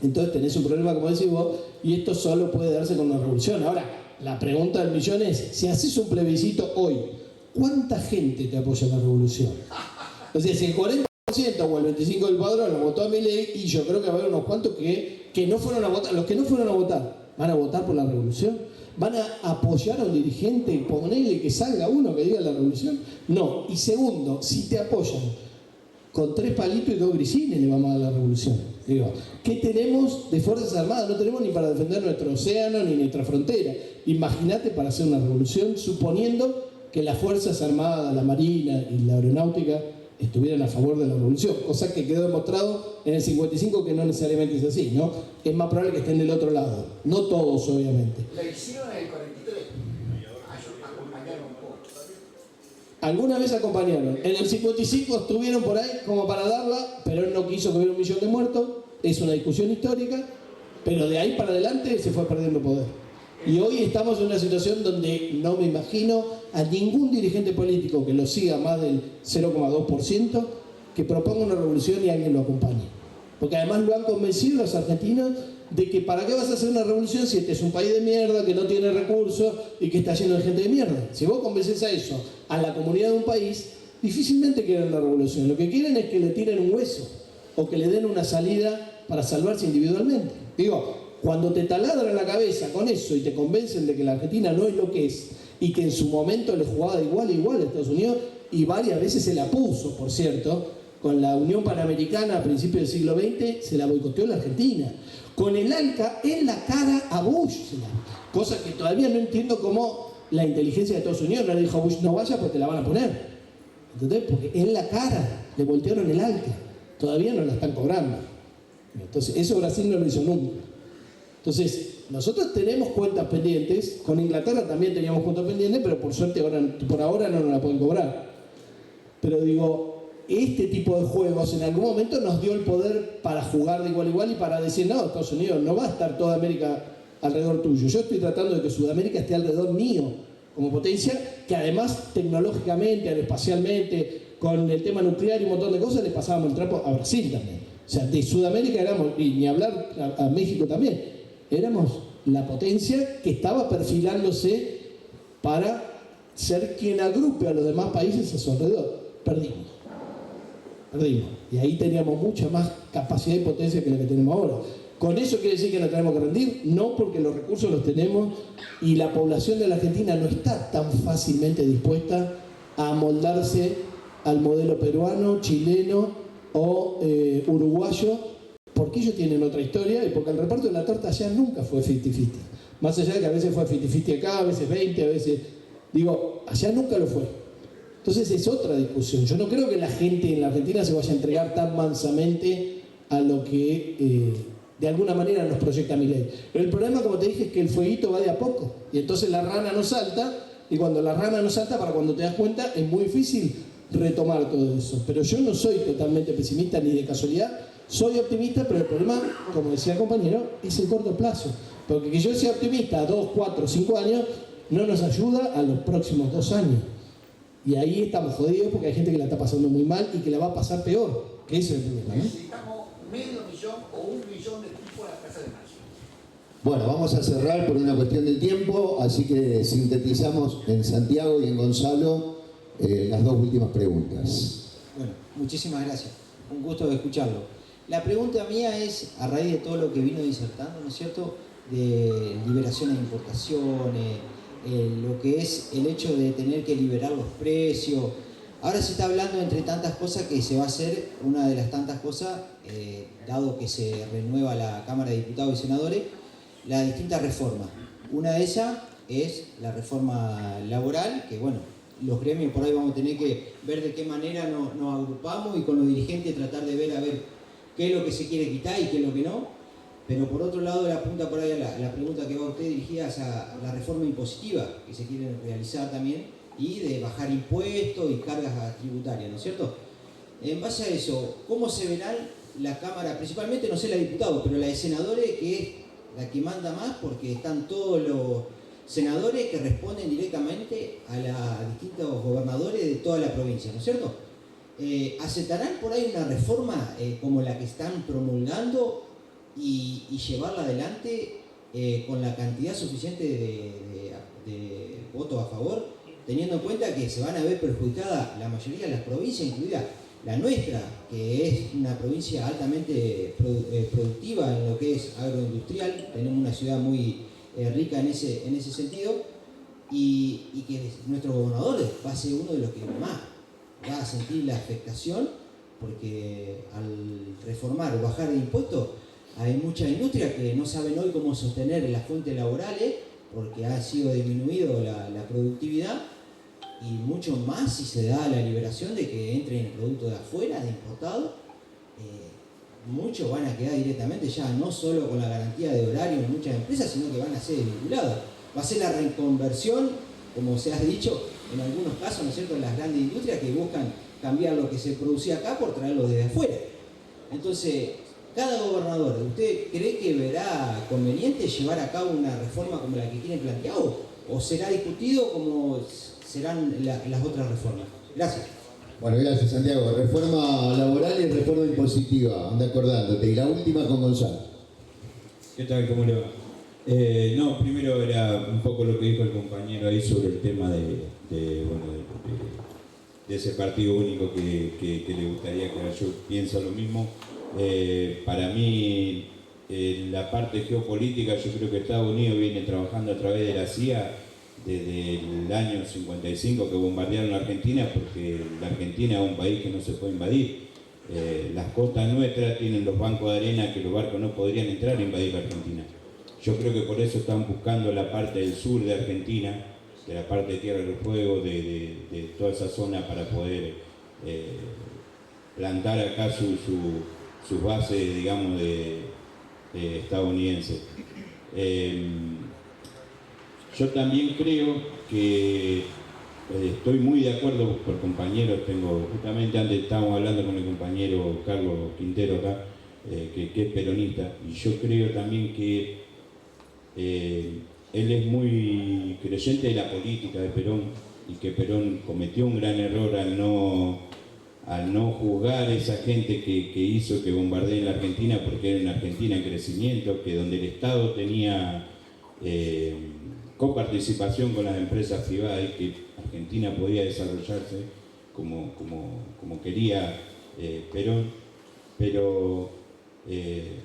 Entonces tenés un problema, como decís vos, y esto solo puede darse con una revolución. Ahora, la pregunta del millón es, si haces un plebiscito hoy, ¿cuánta gente te apoya en la revolución? O sea, si el 40% o el 25% del padrón lo votó a Milei, y yo creo que va a haber unos cuantos que no fueron a votar. Los que no fueron a votar, ¿van a votar por la revolución? ¿Van a apoyar a un dirigente y ponerle que salga uno que diga la revolución? No. Y segundo, si te apoyan con 3 palitos y 2 grisines, le vamos a dar la revolución. Digo, ¿qué tenemos de Fuerzas Armadas? No tenemos ni para defender nuestro océano ni nuestra frontera. Imagínate para hacer una revolución, suponiendo que las Fuerzas Armadas, la Marina y la Aeronáutica estuvieran a favor de la revolución, cosa que quedó demostrado en el 55 que no necesariamente es así, ¿no? Es más probable que estén del otro lado, no todos obviamente. La hicieron en el 43, acompañaron un poco. Alguna vez acompañaron, en el 55 estuvieron por ahí como para darla, pero él no quiso que hubiera 1 millón de muertos, es una discusión histórica, pero de ahí para adelante se fue perdiendo poder. Y hoy estamos en una situación donde no me imagino a ningún dirigente político que lo siga más del 0,2% que proponga una revolución y alguien lo acompañe. Porque además lo han convencido los argentinos de que ¿para qué vas a hacer una revolución si este es un país de mierda, que no tiene recursos y que está lleno de gente de mierda? Si vos convences a eso, a la comunidad de un país, difícilmente quieren una revolución. Lo que quieren es que le tiren un hueso o que le den una salida para salvarse individualmente. Digo, cuando te taladran la cabeza con eso y te convencen de que la Argentina no es lo que es y que en su momento le jugaba de igual a igual a Estados Unidos y varias veces se la puso, por cierto, con la Unión Panamericana a principios del siglo XX, se la boicoteó la Argentina. Con el ALCA en la cara a Bush, cosa que todavía no entiendo cómo la inteligencia de Estados Unidos no le dijo a Bush no vaya porque te la van a poner. ¿Entendés? Porque en la cara le voltearon el ALCA. Todavía no la están cobrando. Entonces, eso Brasil no lo hizo nunca. Entonces, nosotros tenemos cuentas pendientes, con Inglaterra también teníamos cuentas pendientes, pero por suerte por ahora no nos la pueden cobrar. Pero digo, este tipo de juegos en algún momento nos dio el poder para jugar de igual a igual y para decir, no, Estados Unidos no va a estar toda América alrededor tuyo. Yo estoy tratando de que Sudamérica esté alrededor mío como potencia, que además tecnológicamente, aeroespacialmente, con el tema nuclear y un montón de cosas, le pasábamos el trapo a Brasil también. O sea, de Sudamérica éramos, y ni hablar a México también, éramos la potencia que estaba perfilándose para ser quien agrupe a los demás países a su alrededor. Perdimos. Y ahí teníamos mucha más capacidad y potencia que la que tenemos ahora. ¿Con eso quiere decir que nos tenemos que rendir? No, porque los recursos los tenemos y la población de la Argentina no está tan fácilmente dispuesta a amoldarse al modelo peruano, chileno o uruguayo, porque ellos tienen otra historia y porque el reparto de la torta allá nunca fue 50-50. Más allá de que a veces fue 50-50 acá, a veces 20, a veces... Digo, allá nunca lo fue. Entonces es otra discusión. Yo no creo que la gente en la Argentina se vaya a entregar tan mansamente a lo que de alguna manera nos proyecta Milei. Pero el problema, como te dije, es que el fueguito va de a poco. Y entonces la rana no salta, y cuando la rana no salta, para cuando te das cuenta, es muy difícil retomar todo eso. Pero yo no soy totalmente pesimista ni de casualidad. Soy optimista, pero el problema, como decía el compañero, es el corto plazo. Porque que yo sea optimista a 2, 4, 5 años no nos ayuda a los próximos 2 años. Y ahí estamos jodidos porque hay gente que la está pasando muy mal y que la va a pasar peor. Que ese es el problema, ¿no? Necesitamos 500.000 o 1 millón de tipos en la Plaza de Mayo. Bueno, vamos a cerrar por una cuestión de tiempo, así que sintetizamos en Santiago y en Gonzalo las 2 últimas preguntas. Bueno, muchísimas gracias. Un gusto de escucharlo. La pregunta mía es, a raíz de todo lo que vino disertando, ¿no es cierto?, de liberación de importaciones, lo que es el hecho de tener que liberar los precios. Ahora se está hablando, entre tantas cosas, que se va a hacer una de las tantas cosas, dado que se renueva la Cámara de Diputados y Senadores, las distintas reformas. Una de ellas es la reforma laboral, que bueno, los gremios por ahí vamos a tener que ver de qué manera nos agrupamos y con los dirigentes tratar de ver a ver qué es lo que se quiere quitar y qué es lo que no. Pero por otro lado, le apunta por ahí a la pregunta que va usted dirigida a la reforma impositiva que se quiere realizar también y de bajar impuestos y cargas tributarias, ¿no es cierto? En base a eso, ¿cómo se verá la Cámara, principalmente, no sé, la de diputados, pero la de senadores, que es la que manda más porque están todos los senadores que responden directamente a los distintos gobernadores de toda la provincia, ¿no es cierto? ¿Aceptarán por ahí una reforma como la que están promulgando y llevarla adelante con la cantidad suficiente de votos a favor, teniendo en cuenta que se van a ver perjudicadas la mayoría de las provincias, incluida la nuestra, que es una provincia altamente productiva en lo que es agroindustrial? Tenemos una ciudad muy rica en ese sentido, y que nuestro gobernador va a ser uno de los que más va a sentir la afectación, porque al reformar o bajar de impuestos hay muchas industrias que no saben hoy cómo sostener las fuentes laborales porque ha sido disminuido la productividad, y mucho más si se da la liberación de que entren productos de afuera, de importados. Muchos van a quedar directamente ya no solo con la garantía de horario en muchas empresas, sino que van a ser desvinculados. Va a ser la reconversión, como se ha dicho en algunos casos, ¿no es cierto?, en las grandes industrias que buscan cambiar lo que se producía acá por traerlo desde afuera. Entonces, cada gobernador, ¿usted cree que verá conveniente llevar a cabo una reforma como la que tiene planteado? ¿O será discutido como serán las otras reformas? Gracias. Bueno, gracias Santiago. Reforma laboral y reforma impositiva, anda acordándote. Y la última con Gonzalo. ¿Qué tal? ¿Cómo le va? No, primero era un poco lo que dijo el compañero ahí sobre el tema de ese partido único que le gustaría que yo pienso lo mismo. Para mí, en la parte geopolítica, yo creo que Estados Unidos viene trabajando a través de la CIA desde el año 55 que bombardearon la Argentina, porque la Argentina es un país que no se puede invadir. Las costas nuestras tienen los bancos de arena que los barcos no podrían entrar a invadir la Argentina. Yo creo que por eso están buscando la parte del sur de Argentina, de la parte de Tierra del Fuego, de toda esa zona para poder plantar acá sus bases, digamos, estadounidenses. Yo también creo que estoy muy de acuerdo por compañeros, justamente antes estábamos hablando con el compañero Carlos Quintero acá, que es peronista, y yo creo también que él es muy creyente de la política de Perón, y que Perón cometió un gran error al no juzgar a esa gente que hizo que bombardeen la Argentina, porque era una Argentina en crecimiento, que donde el Estado tenía coparticipación con las empresas privadas y que Argentina podía desarrollarse como quería Perón, pero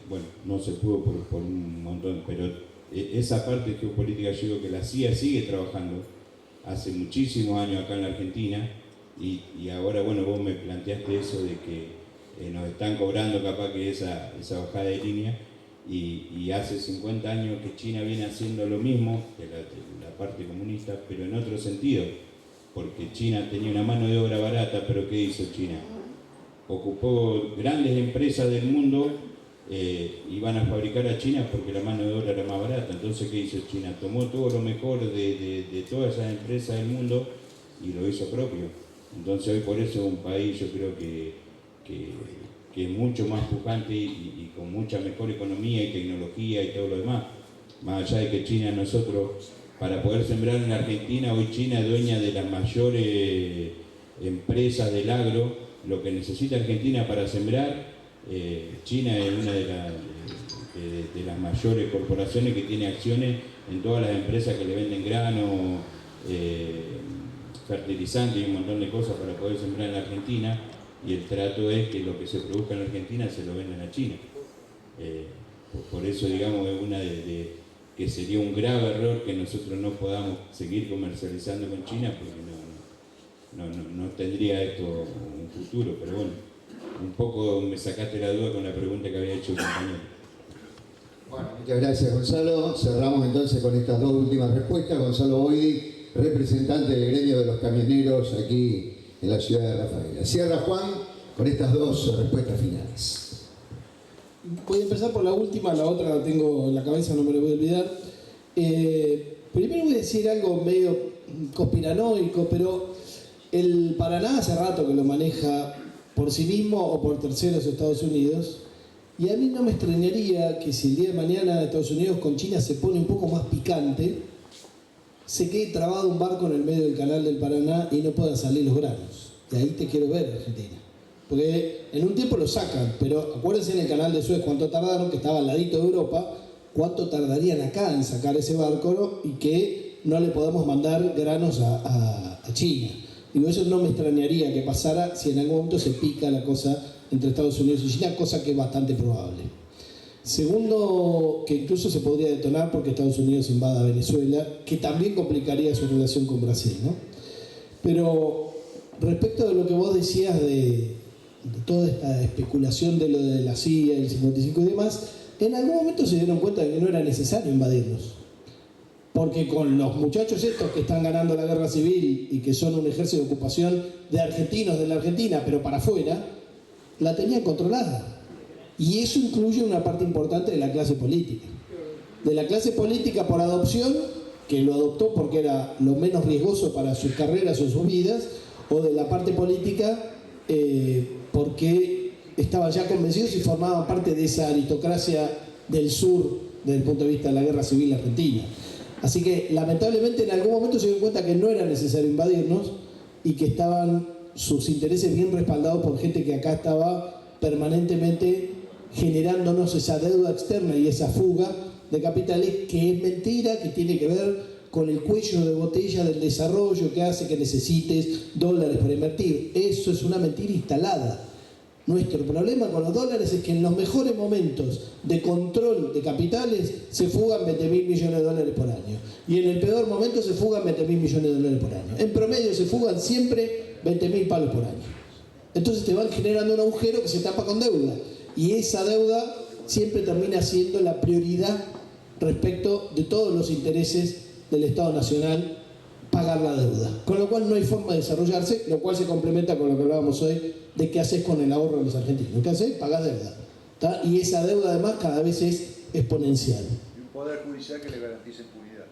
bueno, no se pudo por un montón, pero esa parte geopolítica yo digo que la CIA sigue trabajando hace muchísimos años acá en la Argentina y ahora, bueno, vos me planteaste eso de que nos están cobrando capaz que esa bajada de línea. Y hace 50 años que China viene haciendo lo mismo que la parte comunista, pero en otro sentido, porque China tenía una mano de obra barata, pero ¿qué hizo China? Ocupó grandes empresas del mundo, iban a fabricar a China porque la mano de obra era más barata. Entonces, ¿qué hizo China? Tomó todo lo mejor de todas esas empresas del mundo y lo hizo propio. Entonces hoy por eso es un país, yo creo que es mucho más pujante y con mucha mejor economía y tecnología y todo lo demás. Más allá de que China, nosotros, para poder sembrar en Argentina, hoy China es dueña de las mayores empresas del agro. Lo que necesita Argentina para sembrar, China es una de las mayores corporaciones que tiene acciones en todas las empresas que le venden grano, fertilizantes y un montón de cosas para poder sembrar en la Argentina. Y el trato es que lo que se produzca en la Argentina se lo venden a China. Por eso, digamos, es una que sería un grave error que nosotros no podamos seguir comercializando con China, porque no tendría esto un futuro. Pero bueno, un poco me sacaste la duda con la pregunta que había hecho el compañero. Bueno, muchas gracias Gonzalo. Cerramos entonces con estas dos últimas respuestas. Gonzalo Boidi, representante del gremio de los camioneros aquí en la ciudad de Rafaela. Cierra Juan con estas dos respuestas finales. Voy a empezar por la última, la otra la tengo en la cabeza, no me la voy a olvidar. Primero voy a decir algo medio conspiranoico, pero el Paraná hace rato que lo maneja por sí mismo o por terceros Estados Unidos, y a mí no me extrañaría que si el día de mañana Estados Unidos con China se pone un poco más picante, se quede trabado un barco en el medio del canal del Paraná y no puedan salir los granos. Y ahí te quiero ver, Argentina. Porque en un tiempo lo sacan, pero acuérdense en el canal de Suez cuánto tardaron, que estaba al ladito de Europa, cuánto tardarían acá en sacar ese barco, ¿no? Y que no le podamos mandar granos a China. Digo, eso no me extrañaría que pasara si en algún momento se pica la cosa entre Estados Unidos y China, cosa que es bastante probable. Segundo, que incluso se podría detonar porque Estados Unidos invada a Venezuela, que también complicaría su relación con Brasil, ¿no? Pero respecto de lo que vos decías de toda esta especulación de lo de la CIA, el 55 y demás, en algún momento se dieron cuenta de que no era necesario invadirnos. Porque con los muchachos estos que están ganando la guerra civil y que son un ejército de ocupación de argentinos de la Argentina, pero para afuera, la tenían controlada. Y eso incluye una parte importante de la clase política. De la clase política por adopción, que lo adoptó porque era lo menos riesgoso para sus carreras o sus vidas, o de la parte política porque estaban ya convencidos y formaban parte de esa aristocracia del sur desde el punto de vista de la guerra civil argentina. Así que lamentablemente en algún momento se dieron cuenta que no era necesario invadirnos y que estaban sus intereses bien respaldados por gente que acá estaba permanentemente generándonos esa deuda externa y esa fuga de capitales, que es mentira, que tiene que ver con el cuello de botella del desarrollo que hace que necesites dólares para invertir. Eso es una mentira instalada. Nuestro problema con los dólares es que en los mejores momentos de control de capitales se fugan 20.000 millones de dólares por año. Y en el peor momento se fugan 20.000 millones de dólares por año. En promedio se fugan siempre 20.000 palos por año. Entonces te van generando un agujero que se tapa con deuda. Y esa deuda siempre termina siendo la prioridad respecto de todos los intereses del Estado Nacional, pagar la deuda. Con lo cual no hay forma de desarrollarse, lo cual se complementa con lo que hablábamos hoy de qué haces con el ahorro de los argentinos. ¿Qué haces? Pagás deuda. ¿Tá? Y esa deuda además cada vez es exponencial. Y un poder judicial que le garantice impunidad.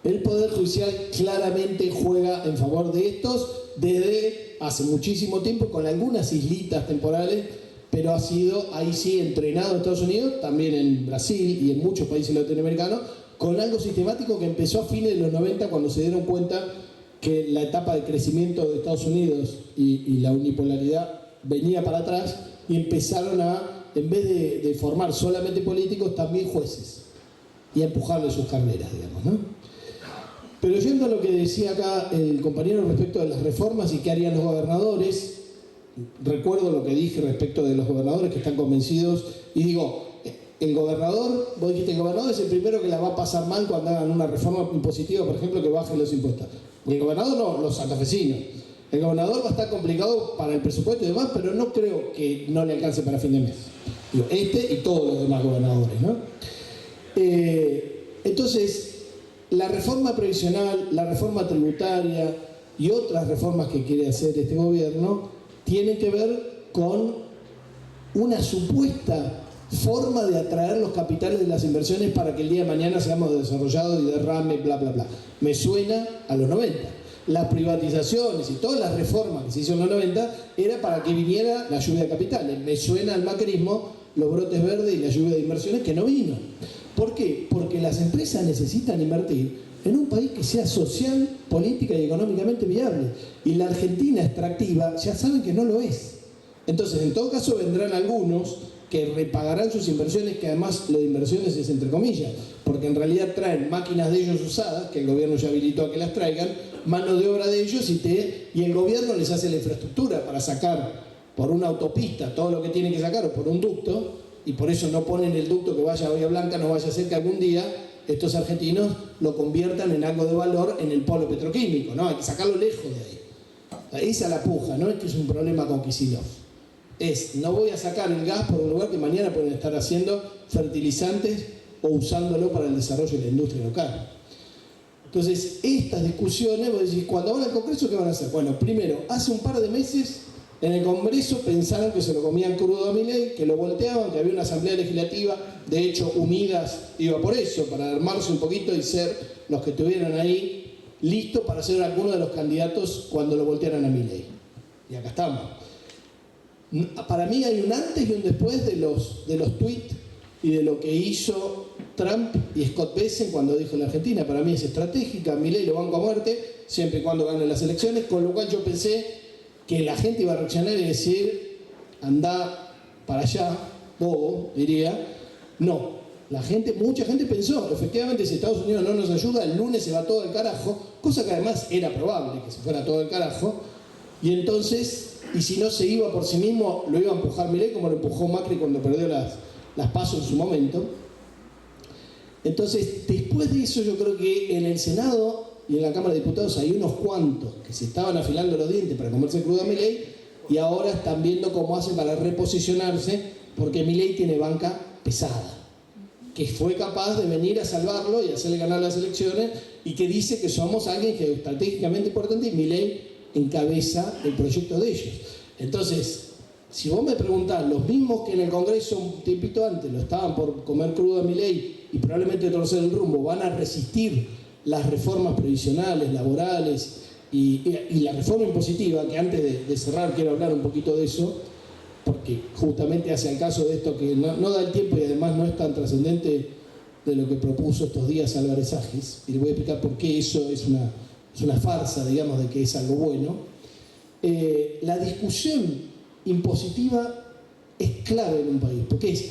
El Poder Judicial claramente juega en favor de estos desde hace muchísimo tiempo, con algunas islitas temporales, pero ha sido ahí sí entrenado en Estados Unidos, también en Brasil y en muchos países latinoamericanos, con algo sistemático que empezó a fines de los 90, cuando se dieron cuenta que la etapa de crecimiento de Estados Unidos y la unipolaridad venía para atrás, y empezaron a, en vez de formar solamente políticos, también jueces, y a empujarle sus carreras, digamos, ¿no? Pero yendo a lo que decía acá el compañero respecto de las reformas y qué harían los gobernadores, recuerdo lo que dije respecto de los gobernadores que están convencidos, y digo, el gobernador, vos dijiste, el gobernador es el primero que la va a pasar mal cuando hagan una reforma impositiva, por ejemplo, que bajen los impuestos. El gobernador no, los santafesinos. El gobernador va a estar complicado para el presupuesto y demás, pero no creo que no le alcance para fin de mes. Digo, este y todos los demás gobernadores, ¿no? Entonces, la reforma previsional, la reforma tributaria y otras reformas que quiere hacer este gobierno tienen que ver con una supuesta forma de atraer los capitales de las inversiones para que el día de mañana seamos desarrollados y derrame, bla, bla, bla. Me suena a los 90. Las privatizaciones y todas las reformas que se hicieron en los 90 era para que viniera la lluvia de capitales. Me suena al macrismo, los brotes verdes y la lluvia de inversiones que no vino. ¿Por qué? Porque las empresas necesitan invertir en un país que sea social, política y económicamente viable. Y la Argentina extractiva ya saben que no lo es. Entonces, en todo caso, vendrán algunos que repagarán sus inversiones, que además lo de inversiones es entre comillas, porque en realidad traen máquinas de ellos usadas, que el gobierno ya habilitó a que las traigan, mano de obra de ellos, y el gobierno les hace la infraestructura para sacar por una autopista todo lo que tienen que sacar, o por un ducto, y por eso no ponen el ducto que vaya a Bahía Blanca, no vaya a ser que algún día estos argentinos lo conviertan en algo de valor en el polo petroquímico, ¿no? Hay que sacarlo lejos de ahí. Esa es la puja, no es que es un problema con Kicillof. No voy a sacar el gas por un lugar que mañana pueden estar haciendo fertilizantes o usándolo para el desarrollo de la industria local. Entonces, estas discusiones, vos decís, cuando van al Congreso, ¿qué van a hacer? Bueno, primero, hace un par de meses en el Congreso pensaron que se lo comían crudo a Milei, que lo volteaban, que había una asamblea legislativa, de hecho, Unidas iba por eso, para armarse un poquito y ser los que estuvieran ahí listos para ser alguno de los candidatos cuando lo voltearan a Milei. Y acá estamos. Para mí hay un antes y un después de los tweets y de lo que hizo Trump y Scott Bessent cuando dijo la Argentina. Para mí es estratégica, Milei lo banco a muerte, siempre y cuando ganen las elecciones, con lo cual yo pensé que la gente iba a reaccionar y decir, anda para allá, bobo, diría. No, mucha gente pensó, efectivamente, si Estados Unidos no nos ayuda, el lunes se va todo al carajo, cosa que además era probable que se fuera todo al carajo, y entonces, y si no se iba por sí mismo, lo iba a empujar Milei, como lo empujó Macri cuando perdió las PASO en su momento. Entonces, después de eso, yo creo que en el Senado y en la Cámara de Diputados hay unos cuantos que se estaban afilando los dientes para comerse crudo a Milei, y ahora están viendo cómo hacen para reposicionarse, porque Milei tiene banca pesada, que fue capaz de venir a salvarlo y hacerle ganar las elecciones, y que dice que somos alguien que es estratégicamente importante, y Milei encabeza el proyecto de ellos. Entonces, si vos me preguntás, los mismos que en el Congreso un tiempito antes lo estaban por comer crudo a Milei y probablemente torcer el rumbo, van a resistir las reformas previsionales, laborales y la reforma impositiva, que antes de cerrar quiero hablar un poquito de eso, porque justamente hace al caso de esto que no da el tiempo y además no es tan trascendente de lo que propuso estos días Álvarez Agis, y le voy a explicar por qué eso es una farsa, digamos, de que es algo bueno. la discusión impositiva es clave en un país, porque es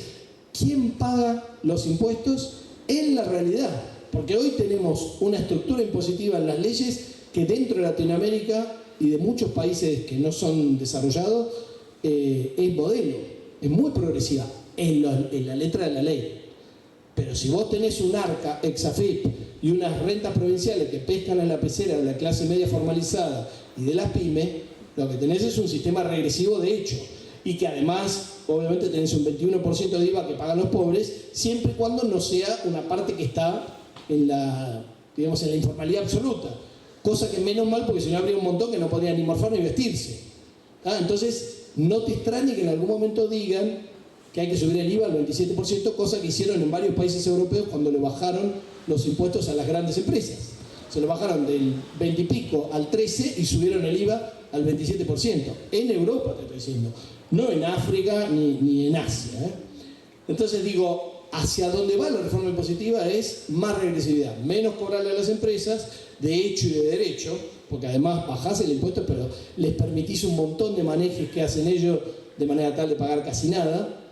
quién paga los impuestos en la realidad. Porque hoy tenemos una estructura impositiva en las leyes que dentro de Latinoamérica y de muchos países que no son desarrollados es modelo, es muy progresiva en la letra de la ley. Pero si vos tenés un ARCA, Exafip y unas rentas provinciales que pescan en la pecera de la clase media formalizada y de las pymes, lo que tenés es un sistema regresivo de hecho. Y que además, obviamente tenés un 21% de IVA que pagan los pobres, siempre y cuando no sea una parte que está en la, digamos, en la informalidad absoluta. Cosa que menos mal, porque si no habría un montón que no podrían ni morfar ni vestirse. Entonces, no te extrañe que en algún momento digan que hay que subir el IVA al 27%, cosa que hicieron en varios países europeos cuando le bajaron los impuestos a las grandes empresas. Se lo bajaron del 20 y pico al 13 y subieron el IVA al 27%. En Europa, te estoy diciendo. No en África ni en Asia. Entonces digo, hacia dónde va la reforma impositiva es más regresividad, menos cobrarle a las empresas de hecho y de derecho, porque además bajás el impuesto, pero les permitís un montón de manejes que hacen ellos de manera tal de pagar casi nada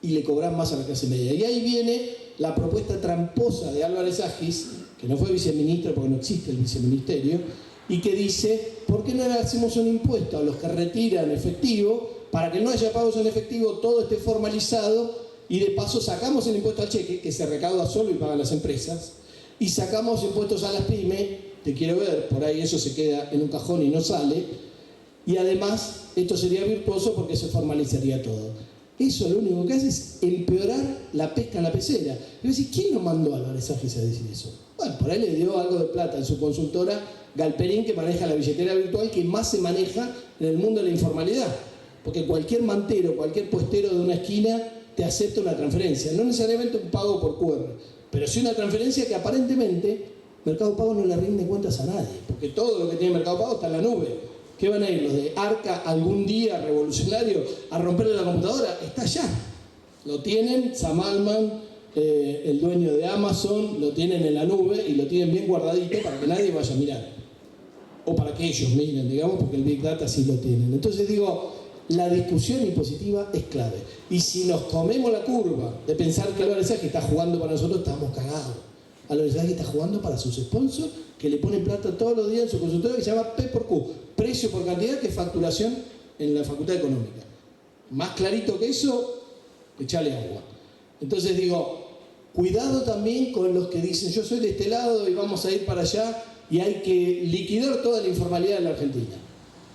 y le cobran más a la clase media. Y ahí viene la propuesta tramposa de Álvarez Agis, que no fue viceministro porque no existe el viceministerio, y que dice, ¿por qué no le hacemos un impuesto a los que retiran efectivo para que no haya pagos en efectivo, todo esté formalizado y de paso sacamos el impuesto al cheque, que se recauda solo y pagan las empresas, y sacamos impuestos a las pymes, te quiero ver, por ahí eso se queda en un cajón y no sale, y además esto sería virtuoso porque se formalizaría todo. Eso lo único que hace es empeorar la pesca en la pecera. Y decir, ¿quién nos mandó a Álvarez Agis a decir eso? Bueno, por ahí le dio algo de plata en su consultora Galperín, que maneja la billetera virtual que más se maneja en el mundo de la informalidad. Porque cualquier mantero, cualquier puestero de una esquina te acepta una transferencia. No necesariamente un pago por QR, pero sí una transferencia que aparentemente Mercado Pago no le rinde cuentas a nadie. Porque todo lo que tiene Mercado Pago está en la nube. ¿Qué van a ir los de Arca algún día revolucionario a romperle la computadora? Está allá. Lo tienen, Sam Altman, el dueño de Amazon, lo tienen en la nube y lo tienen bien guardadito para que nadie vaya a mirar. O para que ellos miren, digamos, porque el Big Data sí lo tienen. Entonces digo, la discusión impositiva es clave. Y si nos comemos la curva de pensar que Álvarez Agis está jugando para nosotros, estamos cagados. Álvarez Agis está jugando para sus sponsors que le ponen plata todos los días en su consultorio que se llama P por Q, precio por cantidad, que es facturación en la Facultad Económica. Más clarito que eso, echarle agua. Entonces digo, cuidado también con los que dicen yo soy de este lado y vamos a ir para allá y hay que liquidar toda la informalidad en la Argentina,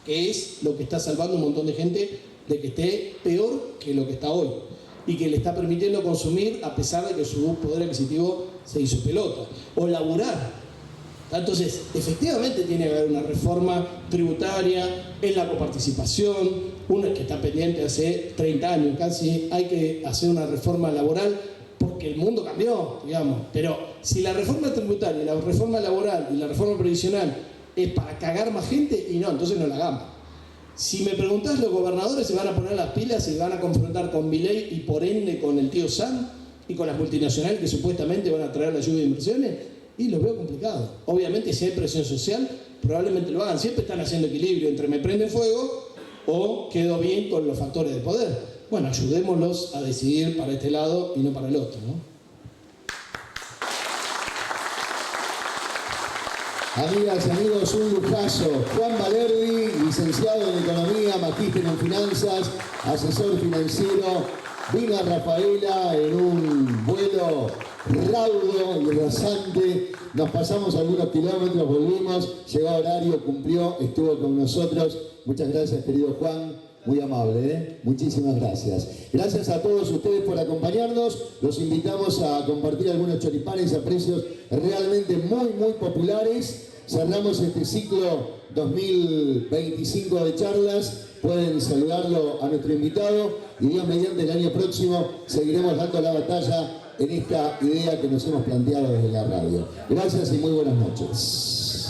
que es lo que está salvando un montón de gente de que esté peor que lo que está hoy y que le está permitiendo consumir a pesar de que su poder adquisitivo se hizo pelota, o laburar. Entonces, efectivamente tiene que haber una reforma tributaria en la coparticipación, una que está pendiente hace 30 años casi, hay que hacer una reforma laboral porque el mundo cambió, digamos. Pero si la reforma tributaria, la reforma laboral y la reforma previsional es para cagar más gente, y no, entonces no la hagamos. Si me preguntás, los gobernadores se van a poner las pilas y van a confrontar con Milei y por ende con el tío Sam y con las multinacionales que supuestamente van a traer la lluvia de inversiones, y lo veo complicado. Obviamente si hay presión social, probablemente lo hagan. Siempre están haciendo equilibrio entre me prende fuego o quedo bien con los factores de poder. Bueno, ayudémoslos a decidir para este lado y no para el otro, ¿no? Amigas y amigos, un lujazo. Juan Valerdi, licenciado en Economía, magíster en Finanzas, asesor financiero, vino a Rafaela en un vuelo raudo y rasante. Nos pasamos algunos kilómetros, volvimos, llegó horario, cumplió, estuvo con nosotros. Muchas gracias, querido Juan. Muy amable, ¿eh? Muchísimas gracias. Gracias a todos ustedes por acompañarnos. Los invitamos a compartir algunos choripanes a precios realmente muy, muy populares. Cerramos este ciclo 2025 de charlas. Pueden saludarlo a nuestro invitado y Dios mediante el año próximo seguiremos dando la batalla en esta idea que nos hemos planteado desde la radio. Gracias y muy buenas noches.